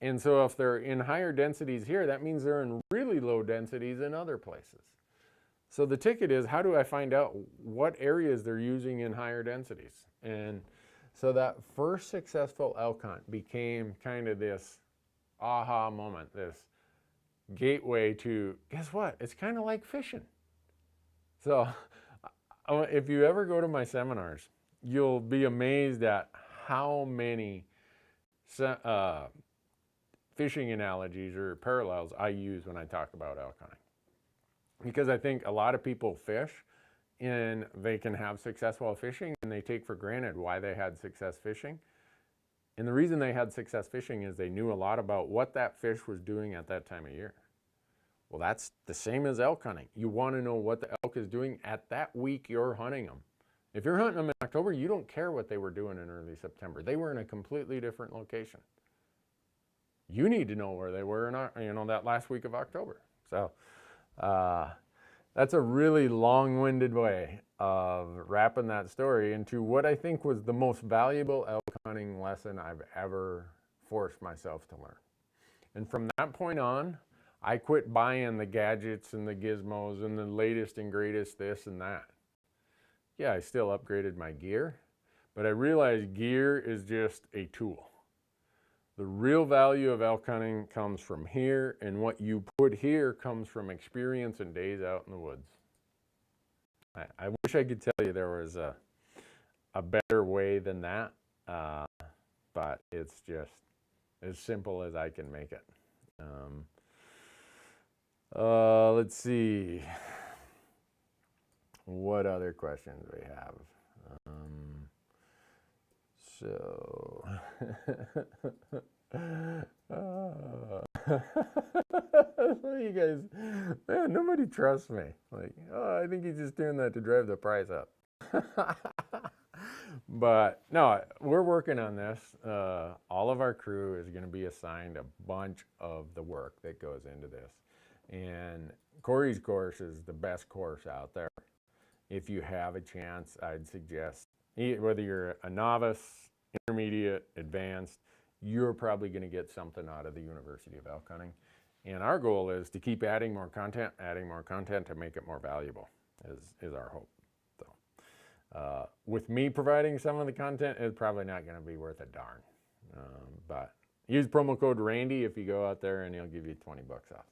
And so if they're in higher densities here, that means they're in really low densities in other places. So the ticket is, how do I find out what areas they're using in higher densities? And so that first successful elk hunt became kind of this aha moment, this gateway to, guess what? It's kind of like fishing. So if you ever go to my seminars, you'll be amazed at how many fishing analogies or parallels I use when I talk about elk hunting. Because I think a lot of people fish and they can have success while fishing, and they take for granted why they had success fishing. And the reason they had success fishing is they knew a lot about what that fish was doing at that time of year. Well, that's the same as elk hunting. You want to know what the elk is doing at that week you're hunting them. If you're hunting them in October, you don't care what they were doing in early September. They were in a completely different location. You need to know where they were in that last week of October. So that's a really long-winded way of wrapping that story into what I think was the most valuable elk hunting lesson I've ever forced myself to learn. And from that point on, I quit buying the gadgets and the gizmos and the latest and greatest this and that. Yeah, I still upgraded my gear, but I realized gear is just a tool. The real value of elk hunting comes from here, and what you put here comes from experience and days out in the woods. I wish I could tell you there was a better way than that, but it's just as simple as I can make it. Let's see. What other questions we have? You guys, man, nobody trusts me. Like, oh, I think he's just doing that to drive the price up. But no, we're working on this. All of our crew is going to be assigned a bunch of the work that goes into this. And Corey's course is the best course out there. If you have a chance, I'd suggest, whether you're a novice, intermediate, advanced, you're probably going to get something out of the University of Elk Hunting. And our goal is to keep adding more content to make it more valuable, is our hope. So, with me providing some of the content, it's probably not going to be worth a darn. But use promo code Randy if you go out there, and he'll give you 20 bucks off.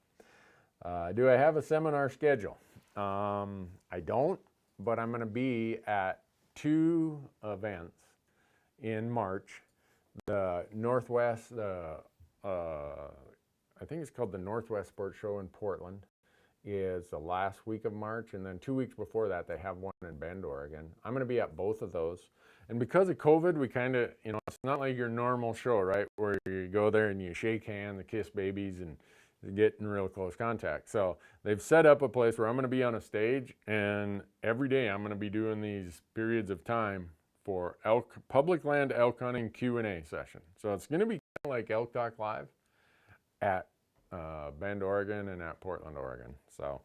Do I have a seminar schedule? I don't, but I'm going to be at 2 events in March. The Northwest, I think it's called the Northwest Sports Show in Portland, is the last week of March, and then 2 weeks before that they have one in Bend, Oregon. I'm going to be at both of those. And because of COVID, we kind of, it's not like your normal show, right, where you go there and you shake hands, kiss babies, and get in real close contact. So they've set up a place where I'm going to be on a stage, and every day I'm going to be doing these periods of time for public land elk hunting Q&A session. So it's going to be kind of like Elk Talk Live at Bend, Oregon, and at Portland, Oregon. So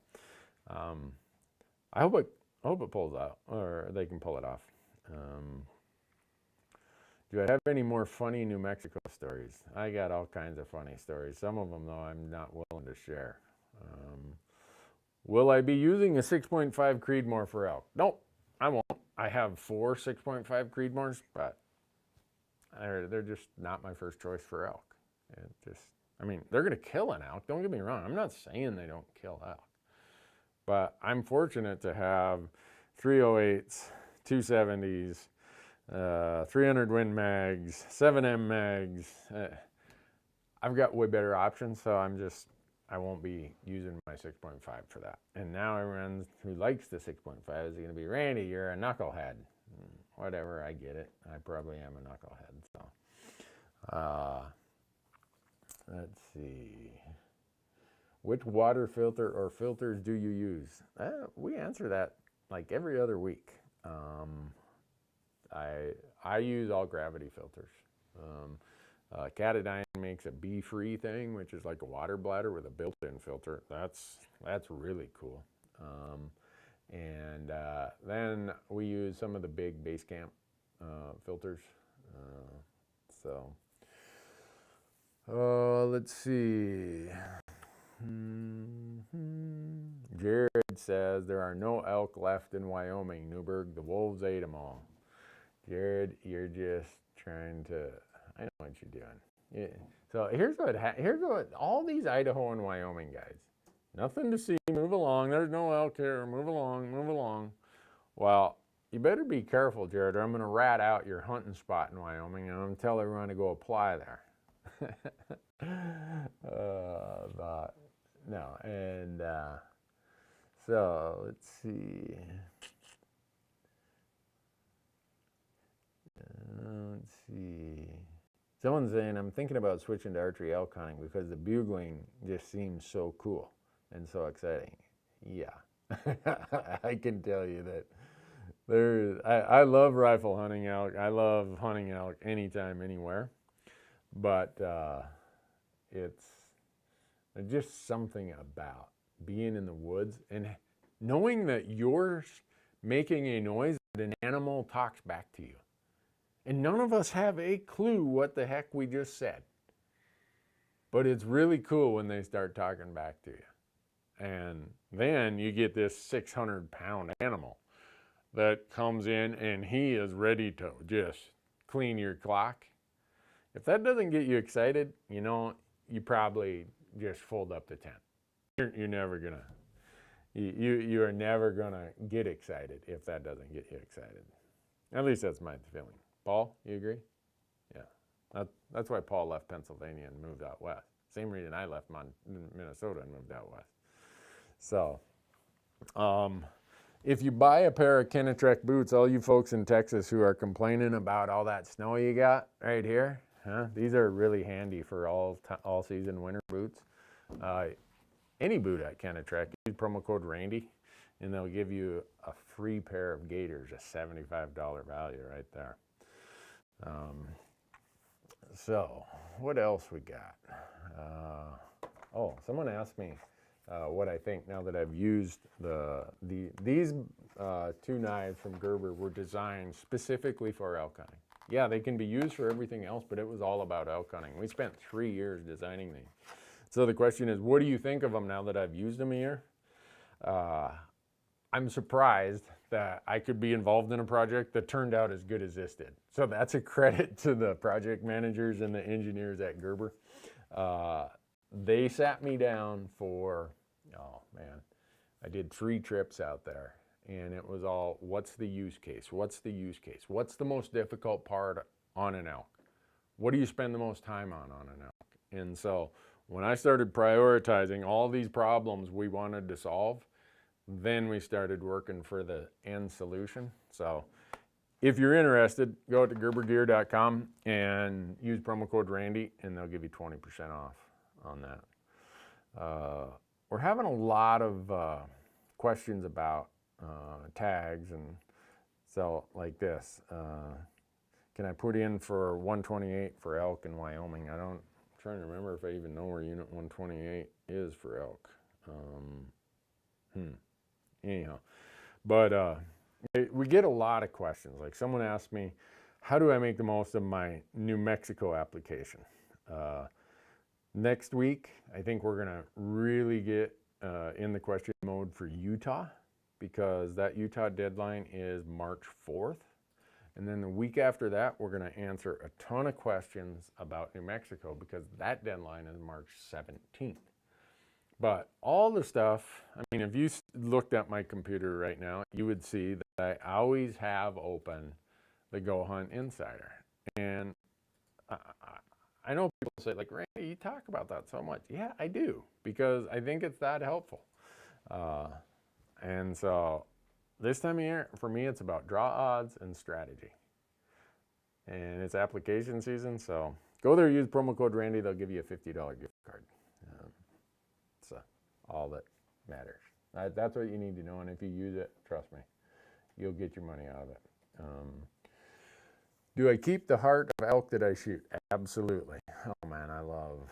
I hope it pulls out, or they can pull it off. Do I have any more funny New Mexico stories? I got all kinds of funny stories. Some of them, though, I'm not willing to share. Will I be using a 6.5 Creedmoor for elk? Nope, I won't. I have 4 6.5 Creedmoors, but they're just not my first choice for elk. They're going to kill an elk. Don't get me wrong. I'm not saying they don't kill elk. But I'm fortunate to have 308s, 270s, 300 Win mags, 7M mags. I've got way better options, so I won't be using my 6.5 for that. And now everyone who likes the 6.5 is going to be, Randy, you're a knucklehead. Whatever, I get it. I probably am a knucklehead. So, let's see. Which water filter or filters do you use? We answer that like every other week. I use all gravity filters. Catadine makes a bee-free thing, which is like a water bladder with a built-in filter. That's really cool. And then we use some of the big base camp filters. Let's see. Jared says there are no elk left in Wyoming, Newberg. The wolves ate them all. Jared, you're just trying to. I know what you're doing. Yeah. So here's what all these Idaho and Wyoming guys. Nothing to see. Move along. There's no elk here. Move along. Move along. Well, you better be careful, Jared, or I'm going to rat out your hunting spot in Wyoming, and I'm going to tell everyone to go apply there. But no, and so let's see. Let's see. Someone's saying, I'm thinking about switching to archery elk hunting because the bugling just seems so cool and so exciting. Yeah, I can tell you that I love rifle hunting elk. I love hunting elk anytime, anywhere. But it's just something about being in the woods and knowing that your making a noise that an animal talks back to you. And none of us have a clue what the heck we just said. But it's really cool when they start talking back to you. And then you get this 600-pound animal that comes in and he is ready to just clean your clock. If that doesn't get you excited, you know, you probably just fold up the tent. You're never gonna, you are never gonna get excited if that doesn't get you excited. At least that's my feeling. Paul, you agree? Yeah, that's why Paul left Pennsylvania and moved out west. Same reason I left Minnesota and moved out west. So, if you buy a pair of Kenetrek boots, all you folks in Texas who are complaining about all that snow you got right here, these are really handy for all season winter boots. Any boot at Kenetrek, use promo code Randy, and they'll give you a free pair of gaiters, a $75 value right there. So, what else we got? Someone asked me what I think now that I've used these two knives from Gerber were designed specifically for elk hunting. Yeah, they can be used for everything else, but it was all about elk hunting. We spent 3 years designing these. So the question is, what do you think of them now that I've used them a year? I'm surprised that I could be involved in a project that turned out as good as this did. So that's a credit to the project managers and the engineers at Gerber. They sat me down for, I did 3 trips out there, and it was all, what's the use case? What's the use case? What's the most difficult part on an elk? What do you spend the most time on an elk? And so when I started prioritizing all these problems we wanted to solve, then we started working for the end solution. So if you're interested, go to gerbergear.com and use promo code Randy, and they'll give you 20% off on that. We're having a lot of questions about tags, and so like this. Can I put in for 128 for elk in Wyoming? I'm trying to remember if I even know where unit 128 is for elk. Anyhow, but we get a lot of questions. Like someone asked me, how do I make the most of my New Mexico application? Next week, I think we're gonna really get in the question mode for Utah, because that Utah deadline is March 4th. And then the week after that, we're gonna answer a ton of questions about New Mexico, because that deadline is March 17th. But all the stuff, I mean, if you looked at my computer right now, you would see that I always have open the Go Hunt Insider. And I know people say, like, Randy, you talk about that so much. Yeah, I do, because I think it's that helpful. And so this time of year, for me, it's about draw odds and strategy. And it's application season, so go there, use promo code Randy. They'll give you a $50 gift card. So all that matters. That's what you need to know, and if you use it, trust me, you'll get your money out of it. Do I keep the heart of elk that I shoot? Absolutely. Oh man, I love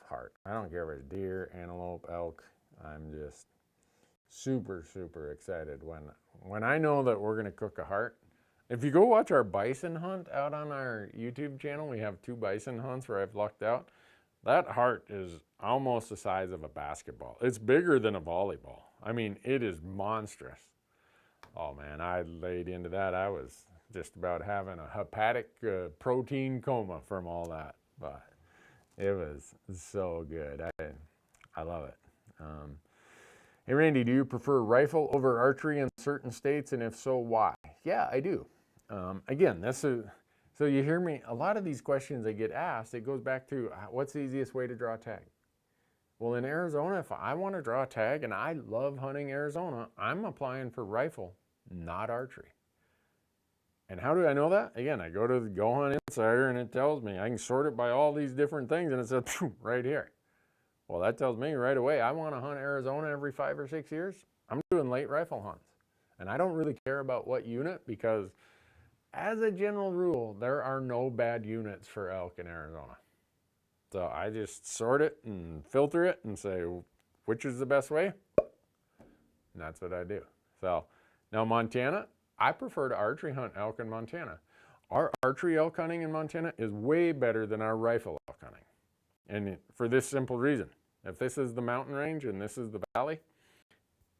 heart. I don't care if it's deer, antelope, elk. I'm just super, super excited when I know that we're gonna cook a heart. If you go watch our bison hunt out on our YouTube channel, we have 2 bison hunts where I've lucked out. That heart is almost the size of a basketball. It's bigger than a volleyball. I mean, it is monstrous. Oh man, I laid into that. I was just about having a hepatic protein coma from all that, but it was so good. I love it. Hey Randy, do you prefer rifle over archery in certain states, and if so, why? Yeah, I do. Again, so you hear me, a lot of these questions that get asked, it goes back to what's the easiest way to draw a tag? Well, in Arizona, if I want to draw a tag, and I love hunting Arizona, I'm applying for rifle, not archery. And how do I know that? Again, I go to the Go Hunt Insider and it tells me, I can sort it by all these different things, and it says right here. Well, that tells me right away, I want to hunt Arizona every 5 or 6 years. I'm doing late rifle hunts. And I don't really care about what unit, because as a general rule, there are no bad units for elk in Arizona. So I just sort it and filter it and say, which is the best way? And that's what I do. So Now, Montana, I prefer to archery hunt elk in Montana. Our archery elk hunting in Montana is way better than our rifle elk hunting. And for this simple reason. If this is the mountain range and this is the valley,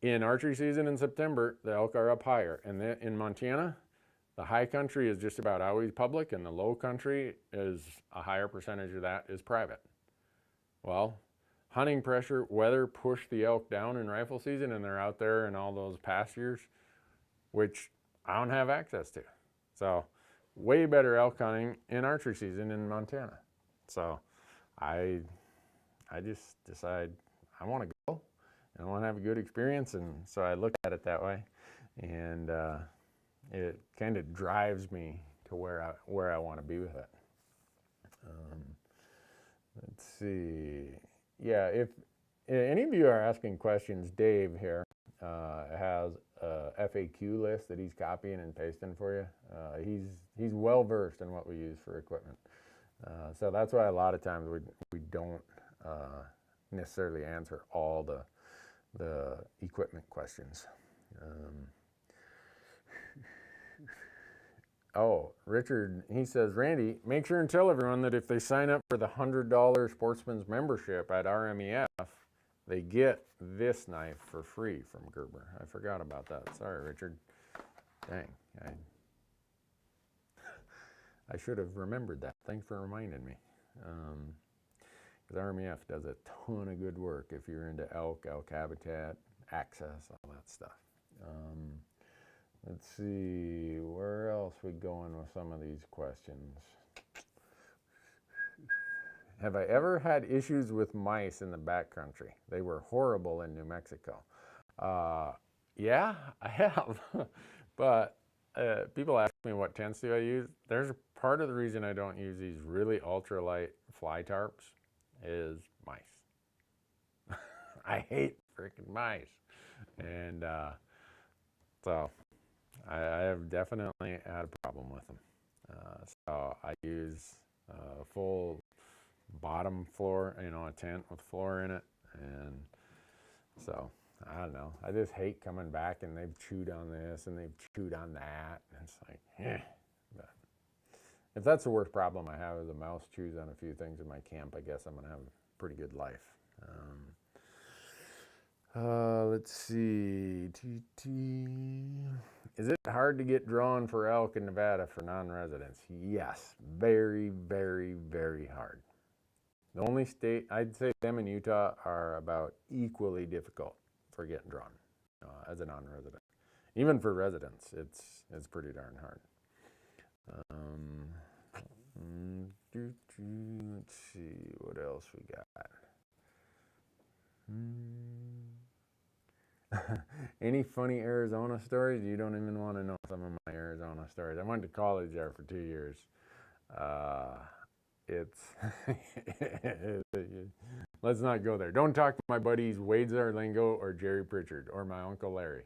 in archery season in September, the elk are up higher. And then in Montana, the high country is just about always public, and the low country is a higher percentage of that is private. Well, hunting pressure, weather pushed the elk down in rifle season, and they're out there in all those pastures, which I don't have access to. So way better elk hunting in archery season in Montana. So I just decide I want to go and I want to have a good experience, and so I look at it that way, and it kind of drives me to where I want to be with it. Let's see. Yeah, if any of you are asking questions, Dave here has a FAQ list that he's copying and pasting for you. He's well versed in what we use for equipment. So that's why a lot of times we don't necessarily answer all the equipment questions. Oh, Richard, he says, Randy, make sure and tell everyone that if they sign up for the $100 Sportsman's membership at RMEF, they get this knife for free from Gerber. I forgot about that. Sorry, Richard. Dang, I should have remembered that. Thanks for reminding me. Because RMEF does a ton of good work if you're into elk habitat, access, all that stuff. Let's see, where else we going with some of these questions? Have I ever had issues with mice in the backcountry? They were horrible in New Mexico. Yeah, I have. But people ask me what tents do I use. There's a part of the reason I don't use these really ultralight fly tarps is mice. I hate freaking mice. And so I have definitely had a problem with them. So I use full bottom floor, a tent with floor in it. And so, I don't know. I just hate coming back and they've chewed on this and they've chewed on that. And it's like, But if that's the worst problem I have is a mouse chews on a few things in my camp, I guess I'm going to have a pretty good life. Let's see. Is it hard to get drawn for elk in Nevada for non-residents? Yes, very, very, very hard. The only state, I'd say them and Utah are about equally difficult for getting drawn as a non-resident. Even for residents, it's pretty darn hard. Let's see, what else we got? Any funny Arizona stories? You don't even want to know some of my Arizona stories. I went to college there for 2 years. Let's not go there. Don't talk to my buddies Wade Zarlingo or Jerry Pritchard or my Uncle Larry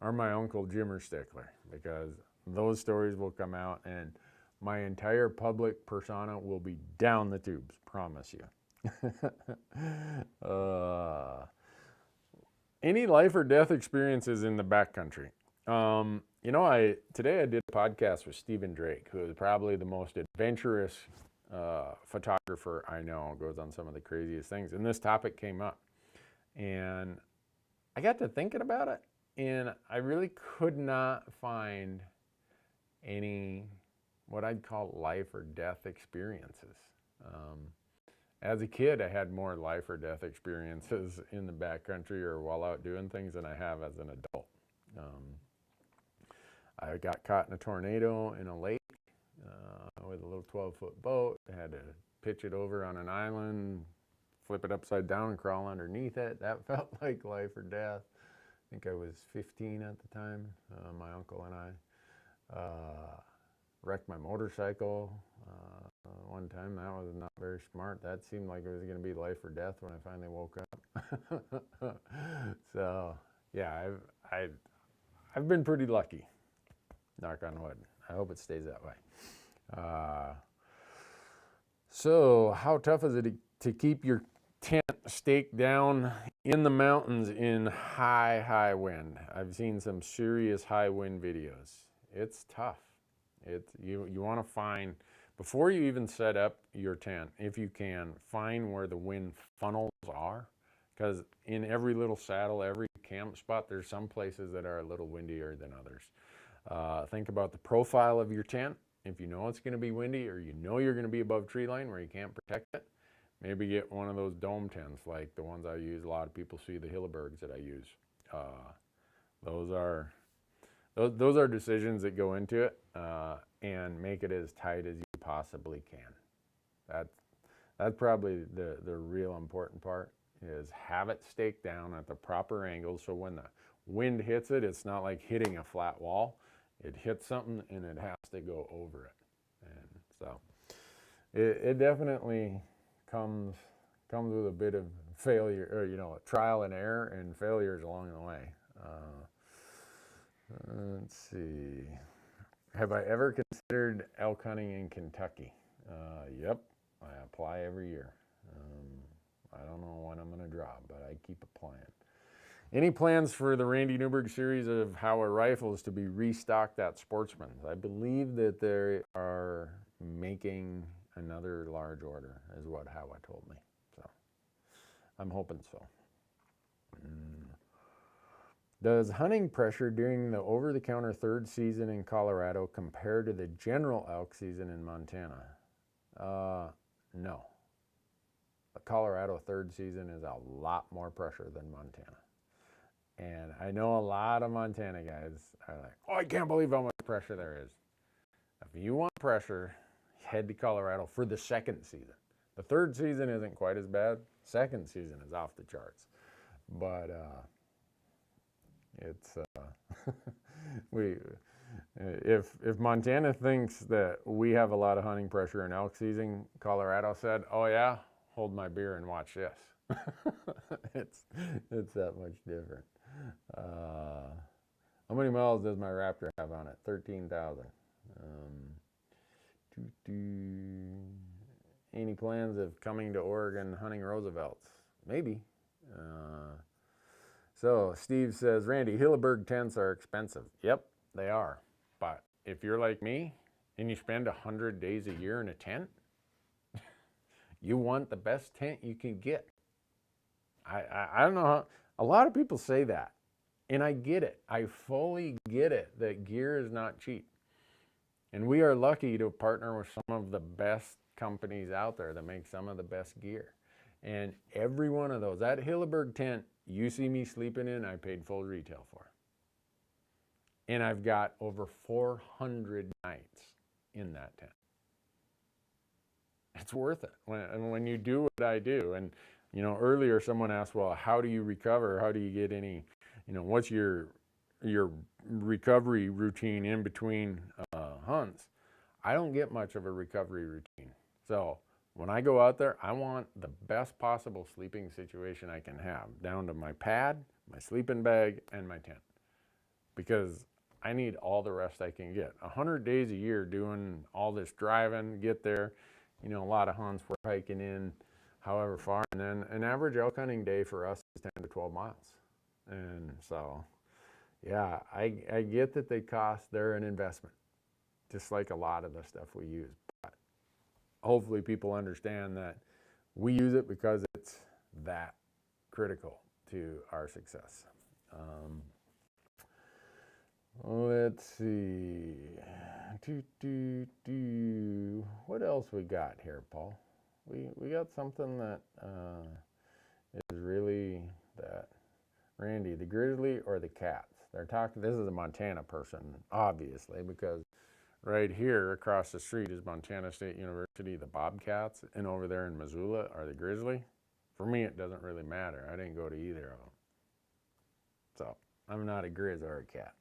or my Uncle Jimmer Stickler, because those stories will come out and my entire public persona will be down the tubes, promise you. Any life or death experiences in the backcountry? Today I did a podcast with Stephen Drake, who is probably the most adventurous photographer I know, goes on some of the craziest things. And this topic came up. And I got to thinking about it, and I really could not find any what I'd call life or death experiences. As a kid, I had more life or death experiences in the backcountry or while out doing things than I have as an adult. I got caught in a tornado in a lake with a little 12-foot boat. I had to pitch it over on an island, flip it upside down and crawl underneath it. That felt like life or death. I think I was 15 at the time, my uncle and I. Wrecked my motorcycle one time. That was not very smart. That seemed like it was going to be life or death when I finally woke up. So, yeah, I've been pretty lucky, knock on wood. I hope it stays that way. So how tough is it to keep your tent staked down in the mountains in high wind. I've seen some serious high wind videos. It's tough. You want to find, before you even set up your tent, if you can, find where the wind funnels are, because in every little saddle, every camp spot, there's some places that are a little windier than others. Think about the profile of your tent. If you know it's going to be windy, or you know you're going to be above tree line where you can't protect it, maybe get one of those dome tents like the ones I use. A lot of people see the Hillebergs that I use. Those are decisions that go into it, and make it as tight as you possibly can. That's probably the real important part, is have it staked down at the proper angle, so when the wind hits it, it's not like hitting a flat wall. It hits something and it has to go over it. And so it definitely comes with a bit of failure, or trial and error and failures along the way. Let's see. Have I ever considered elk hunting in Kentucky? Yep, I apply every year. I don't know when I'm going to draw, but I keep applying. Any plans for the Randy Newberg series of Howa rifles to be restocked at Sportsman's? I believe that they are making another large order, is what Howa told me. So I'm hoping so. Does hunting pressure during the over-the-counter third season in Colorado compare to the general elk season in Montana? No. The Colorado third season is a lot more pressure than Montana. And I know a lot of Montana guys are like, oh, I can't believe how much pressure there is. If you want pressure, head to Colorado for the second season. The third season isn't quite as bad. Second season is off the charts. But it's if Montana thinks that we have a lot of hunting pressure in elk season, Colorado said, oh yeah, hold my beer and watch this. It's that much different. How many miles does my Raptor have on it? 13,000. Any plans of coming to Oregon hunting Roosevelts? Maybe. So Steve says, Randy, Hilleberg tents are expensive. Yep, they are. But if you're like me and you spend 100 days a year in a tent, you want the best tent you can get. I don't know how, a lot of people say that, and I get it. I fully get it that gear is not cheap. And we are lucky to partner with some of the best companies out there that make some of the best gear. And every one of those, that Hilleberg tent you see me sleeping in, I paid full retail for. And I've got over 400 nights in that tent. It's worth it. When you do what I do, and earlier someone asked, well, how do you recover? How do you get any, what's your recovery routine in between hunts? I don't get much of a recovery routine. So when I go out there, I want the best possible sleeping situation I can have, down to my pad, my sleeping bag, and my tent. Because I need all the rest I can get. 100 days a year doing all this driving, get there. A lot of hunts we're hiking in however far, and then an average elk hunting day for us is 10 to 12 miles. And so, yeah, I get that they cost, they're an investment, just like a lot of the stuff we use. But hopefully people understand that we use it because it's that critical to our success. Let's see. What else we got here, Paul? We got something that is really that. Randy, the grizzly or the cats? They're talking, this is a Montana person, obviously, because right here across the street is Montana State University, the bobcats, and over there in Missoula are the grizzly. For me, it doesn't really matter. I didn't go to either of them. So I'm not a grizz or a cat.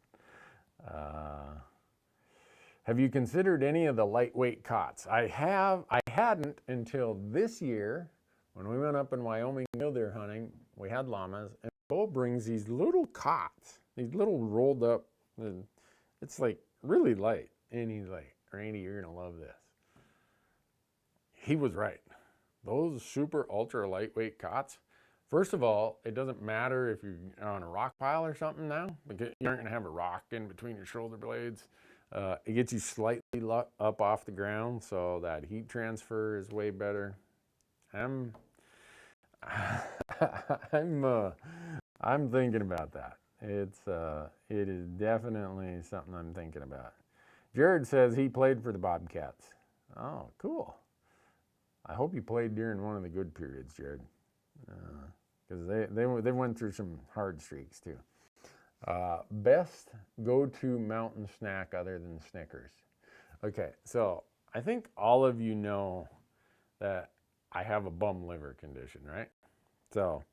Have you considered any of the lightweight cots? I hadn't until this year when we went up in Wyoming mule deer hunting. We had llamas, and Bo brings these little cots, these little rolled up, it's like really light. And he's like, Randy, you're gonna love this. He was right. those super ultra lightweight cots, first of all, it doesn't matter if you're on a rock pile or something now, because you aren't going to have a rock in between your shoulder blades. It gets you slightly up off the ground, so that heat transfer is way better. I'm I'm thinking about that. It is definitely something I'm thinking about. Jared says he played for the Bobcats. Oh, cool. I hope you played during one of the good periods, Jared, because they went through some hard streaks too. Best go-to mountain snack other than Snickers. Okay, so I think all of you know that I have a bum liver condition, right? So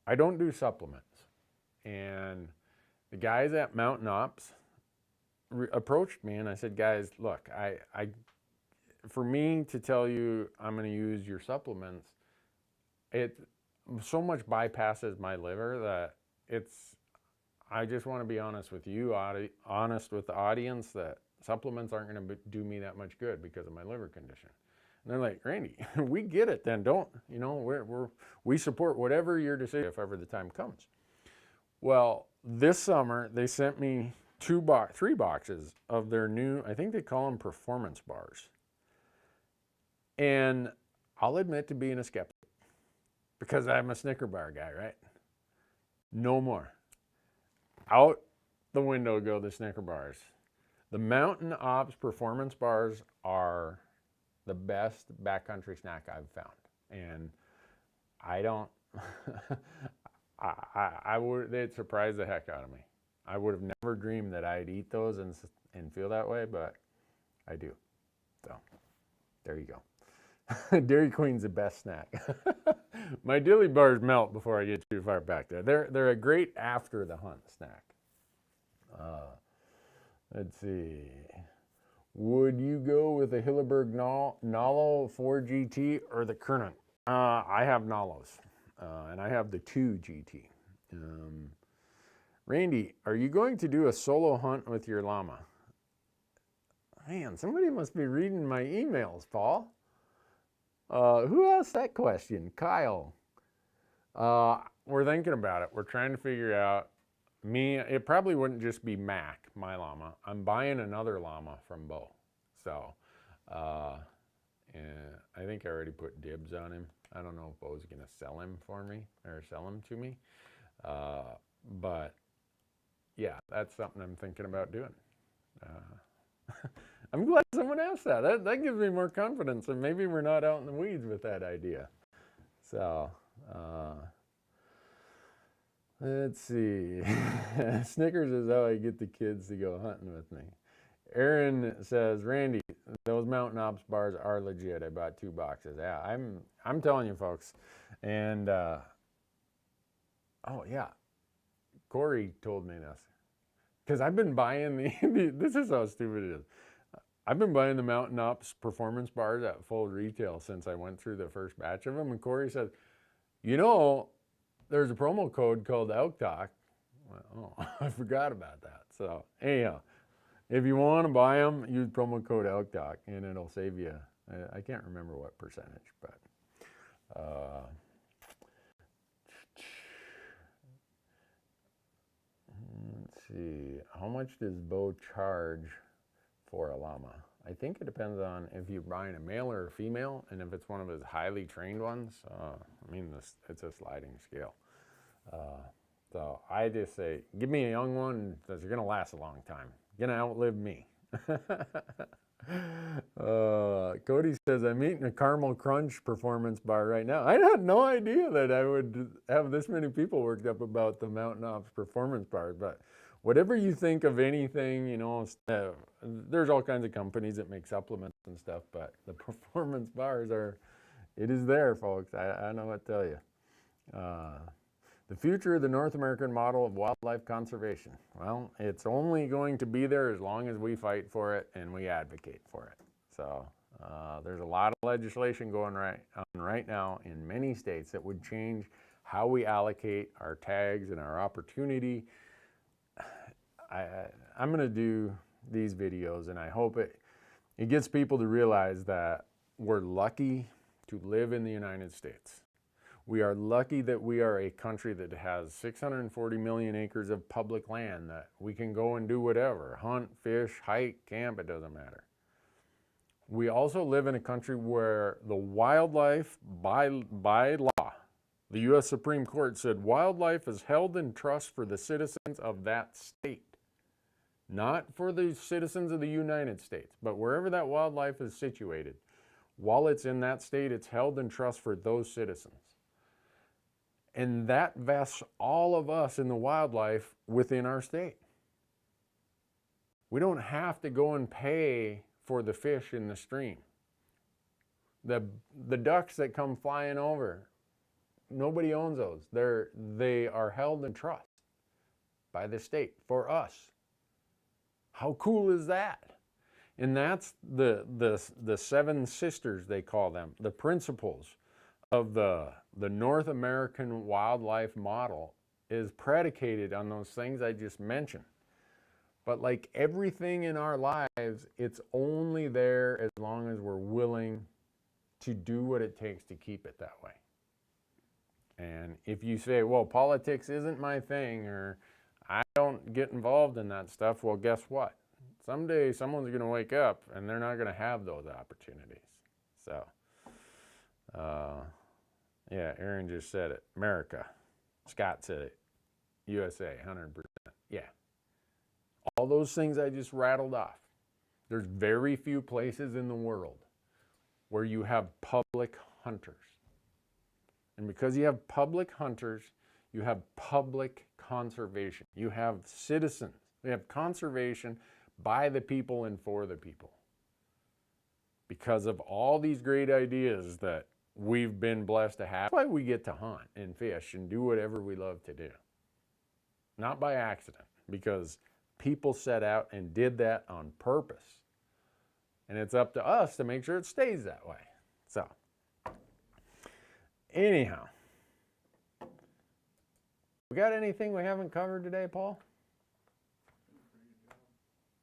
I don't do supplements. And the guys at Mountain Ops approached me and I said, guys, look, for me to tell you I'm going to use your supplements, it so much bypasses my liver that I just want to be honest with you, honest with the audience, that supplements aren't going to do me that much good because of my liver condition. And they're like, Randy, we get it then. Don't, you know, we support whatever your decision if ever the time comes. Well, this summer they sent me 3 boxes of their new, I think they call them performance bars. And I'll admit to being a skeptic because I'm a Snicker bar guy, right? No more. Out the window go the Snicker bars. The Mountain Ops performance bars are the best backcountry snack I've found. And I don't, they'd surprise the heck out of me. I would have never dreamed that I'd eat those and feel that way, but I do. So there you go. Dairy Queen's the best snack. My dilly bars melt before I get too far back there. They're a great after the hunt snack. Let's see. Would you go with the Hilleberg Nalo 4 GT or the Kernan? I have Nalos, and I have the 2 GT. Randy, are you going to do a solo hunt with your llama? Man, somebody must be reading my emails, Paul. Who asked that question? Kyle. We're thinking about it. We're trying to figure out. It probably wouldn't just be Mac, my llama. I'm buying another llama from Bo. So, and I think I already put dibs on him. I don't know if Bo's going to sell him for me or sell him to me. But yeah, that's something I'm thinking about doing. I'm glad someone asked that. That gives me more confidence, and maybe we're not out in the weeds with that idea. So, let's see. Snickers is how I get the kids to go hunting with me. Aaron says, Randy, those Mountain Ops bars are legit. I bought 2 boxes. Yeah, I'm telling you, folks. And oh yeah, Corey told me this because I've been buying this is how stupid it is. I've been buying the Mountain Ops performance bars at full retail since I went through the first batch of them. And Corey said, you know, there's a promo code called Elk Talk. Well, oh, I forgot about that. So anyhow, if you want to buy them, use promo code Elk Talk and it'll save you. I can't remember what percentage, but let's see. How much does Bo charge for a llama? I think it depends on if you're buying a male or a female, and if it's one of his highly trained ones. I mean, it's a sliding scale. So I just say, give me a young one that's going to last a long time. Going to outlive me. Cody says, I'm eating a caramel crunch performance bar right now. I had no idea that I would have this many people worked up about the Mountain Ops performance bar, but whatever you think of anything, you know, there's all kinds of companies that make supplements and stuff, but the performance bars it is there, folks. I don't know what to tell you. The future of the North American model of wildlife conservation. Well, it's only going to be there as long as we fight for it and we advocate for it. So there's a lot of legislation going right now in many states that would change how we allocate our tags and our opportunity. I'm going to do these videos, and I hope it gets people to realize that we're lucky to live in the United States. We are lucky that we are a country that has 640 million acres of public land that we can go and do whatever, hunt, fish, hike, camp, it doesn't matter. We also live in a country where the wildlife, by law, the U.S. Supreme Court said wildlife is held in trust for the citizens of that state. Not for the citizens of the United States, but wherever that wildlife is situated. While it's in that state, it's held in trust for those citizens. And that vests all of us in the wildlife within our state. We don't have to go and pay for the fish in the stream. The ducks that come flying over, nobody owns those. They are held in trust by the state for us. How cool is that? And that's the seven sisters, they call them, the principles of the North American wildlife model is predicated on those things I just mentioned. But like everything in our lives, it's only there as long as we're willing to do what it takes to keep it that way. And if you say, well, politics isn't my thing, or I don't get involved in that stuff, well, guess what? Someday someone's going to wake up and they're not going to have those opportunities. So, yeah, Aaron just said it. America. Scott said it. USA, 100%. Yeah. All those things I just rattled off. There's very few places in the world where you have public hunters. And because you have public hunters, you have public conservation. You have citizens. We have conservation by the people and for the people. Because of all these great ideas that we've been blessed to have. That's why we get to hunt and fish and do whatever we love to do. Not by accident, because people set out and did that on purpose. And it's up to us to make sure it stays that way. So, anyhow, we got anything we haven't covered today, Paul?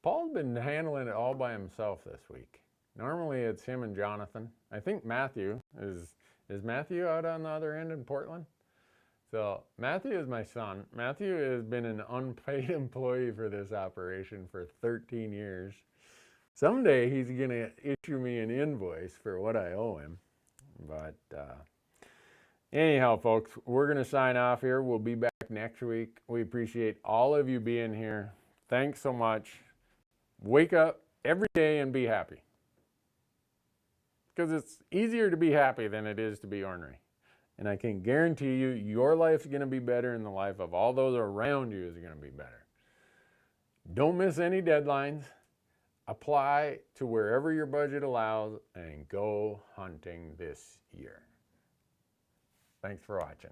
Paul's been handling it all by himself this week. Normally it's him and Jonathan. I think Matthew is Matthew out on the other end in Portland? So Matthew is my son. Matthew has been an unpaid employee for this operation for 13 years. Someday he's going to issue me an invoice for what I owe him. But anyhow, folks, we're going to sign off here. We'll be back next week. We appreciate all of you being here. Thanks so much. Wake up every day and be happy. Because it's easier to be happy than it is to be ornery. And I can guarantee you, your life's going to be better, and the life of all those around you is going to be better. Don't miss any deadlines. Apply to wherever your budget allows and go hunting this year. Thanks for watching.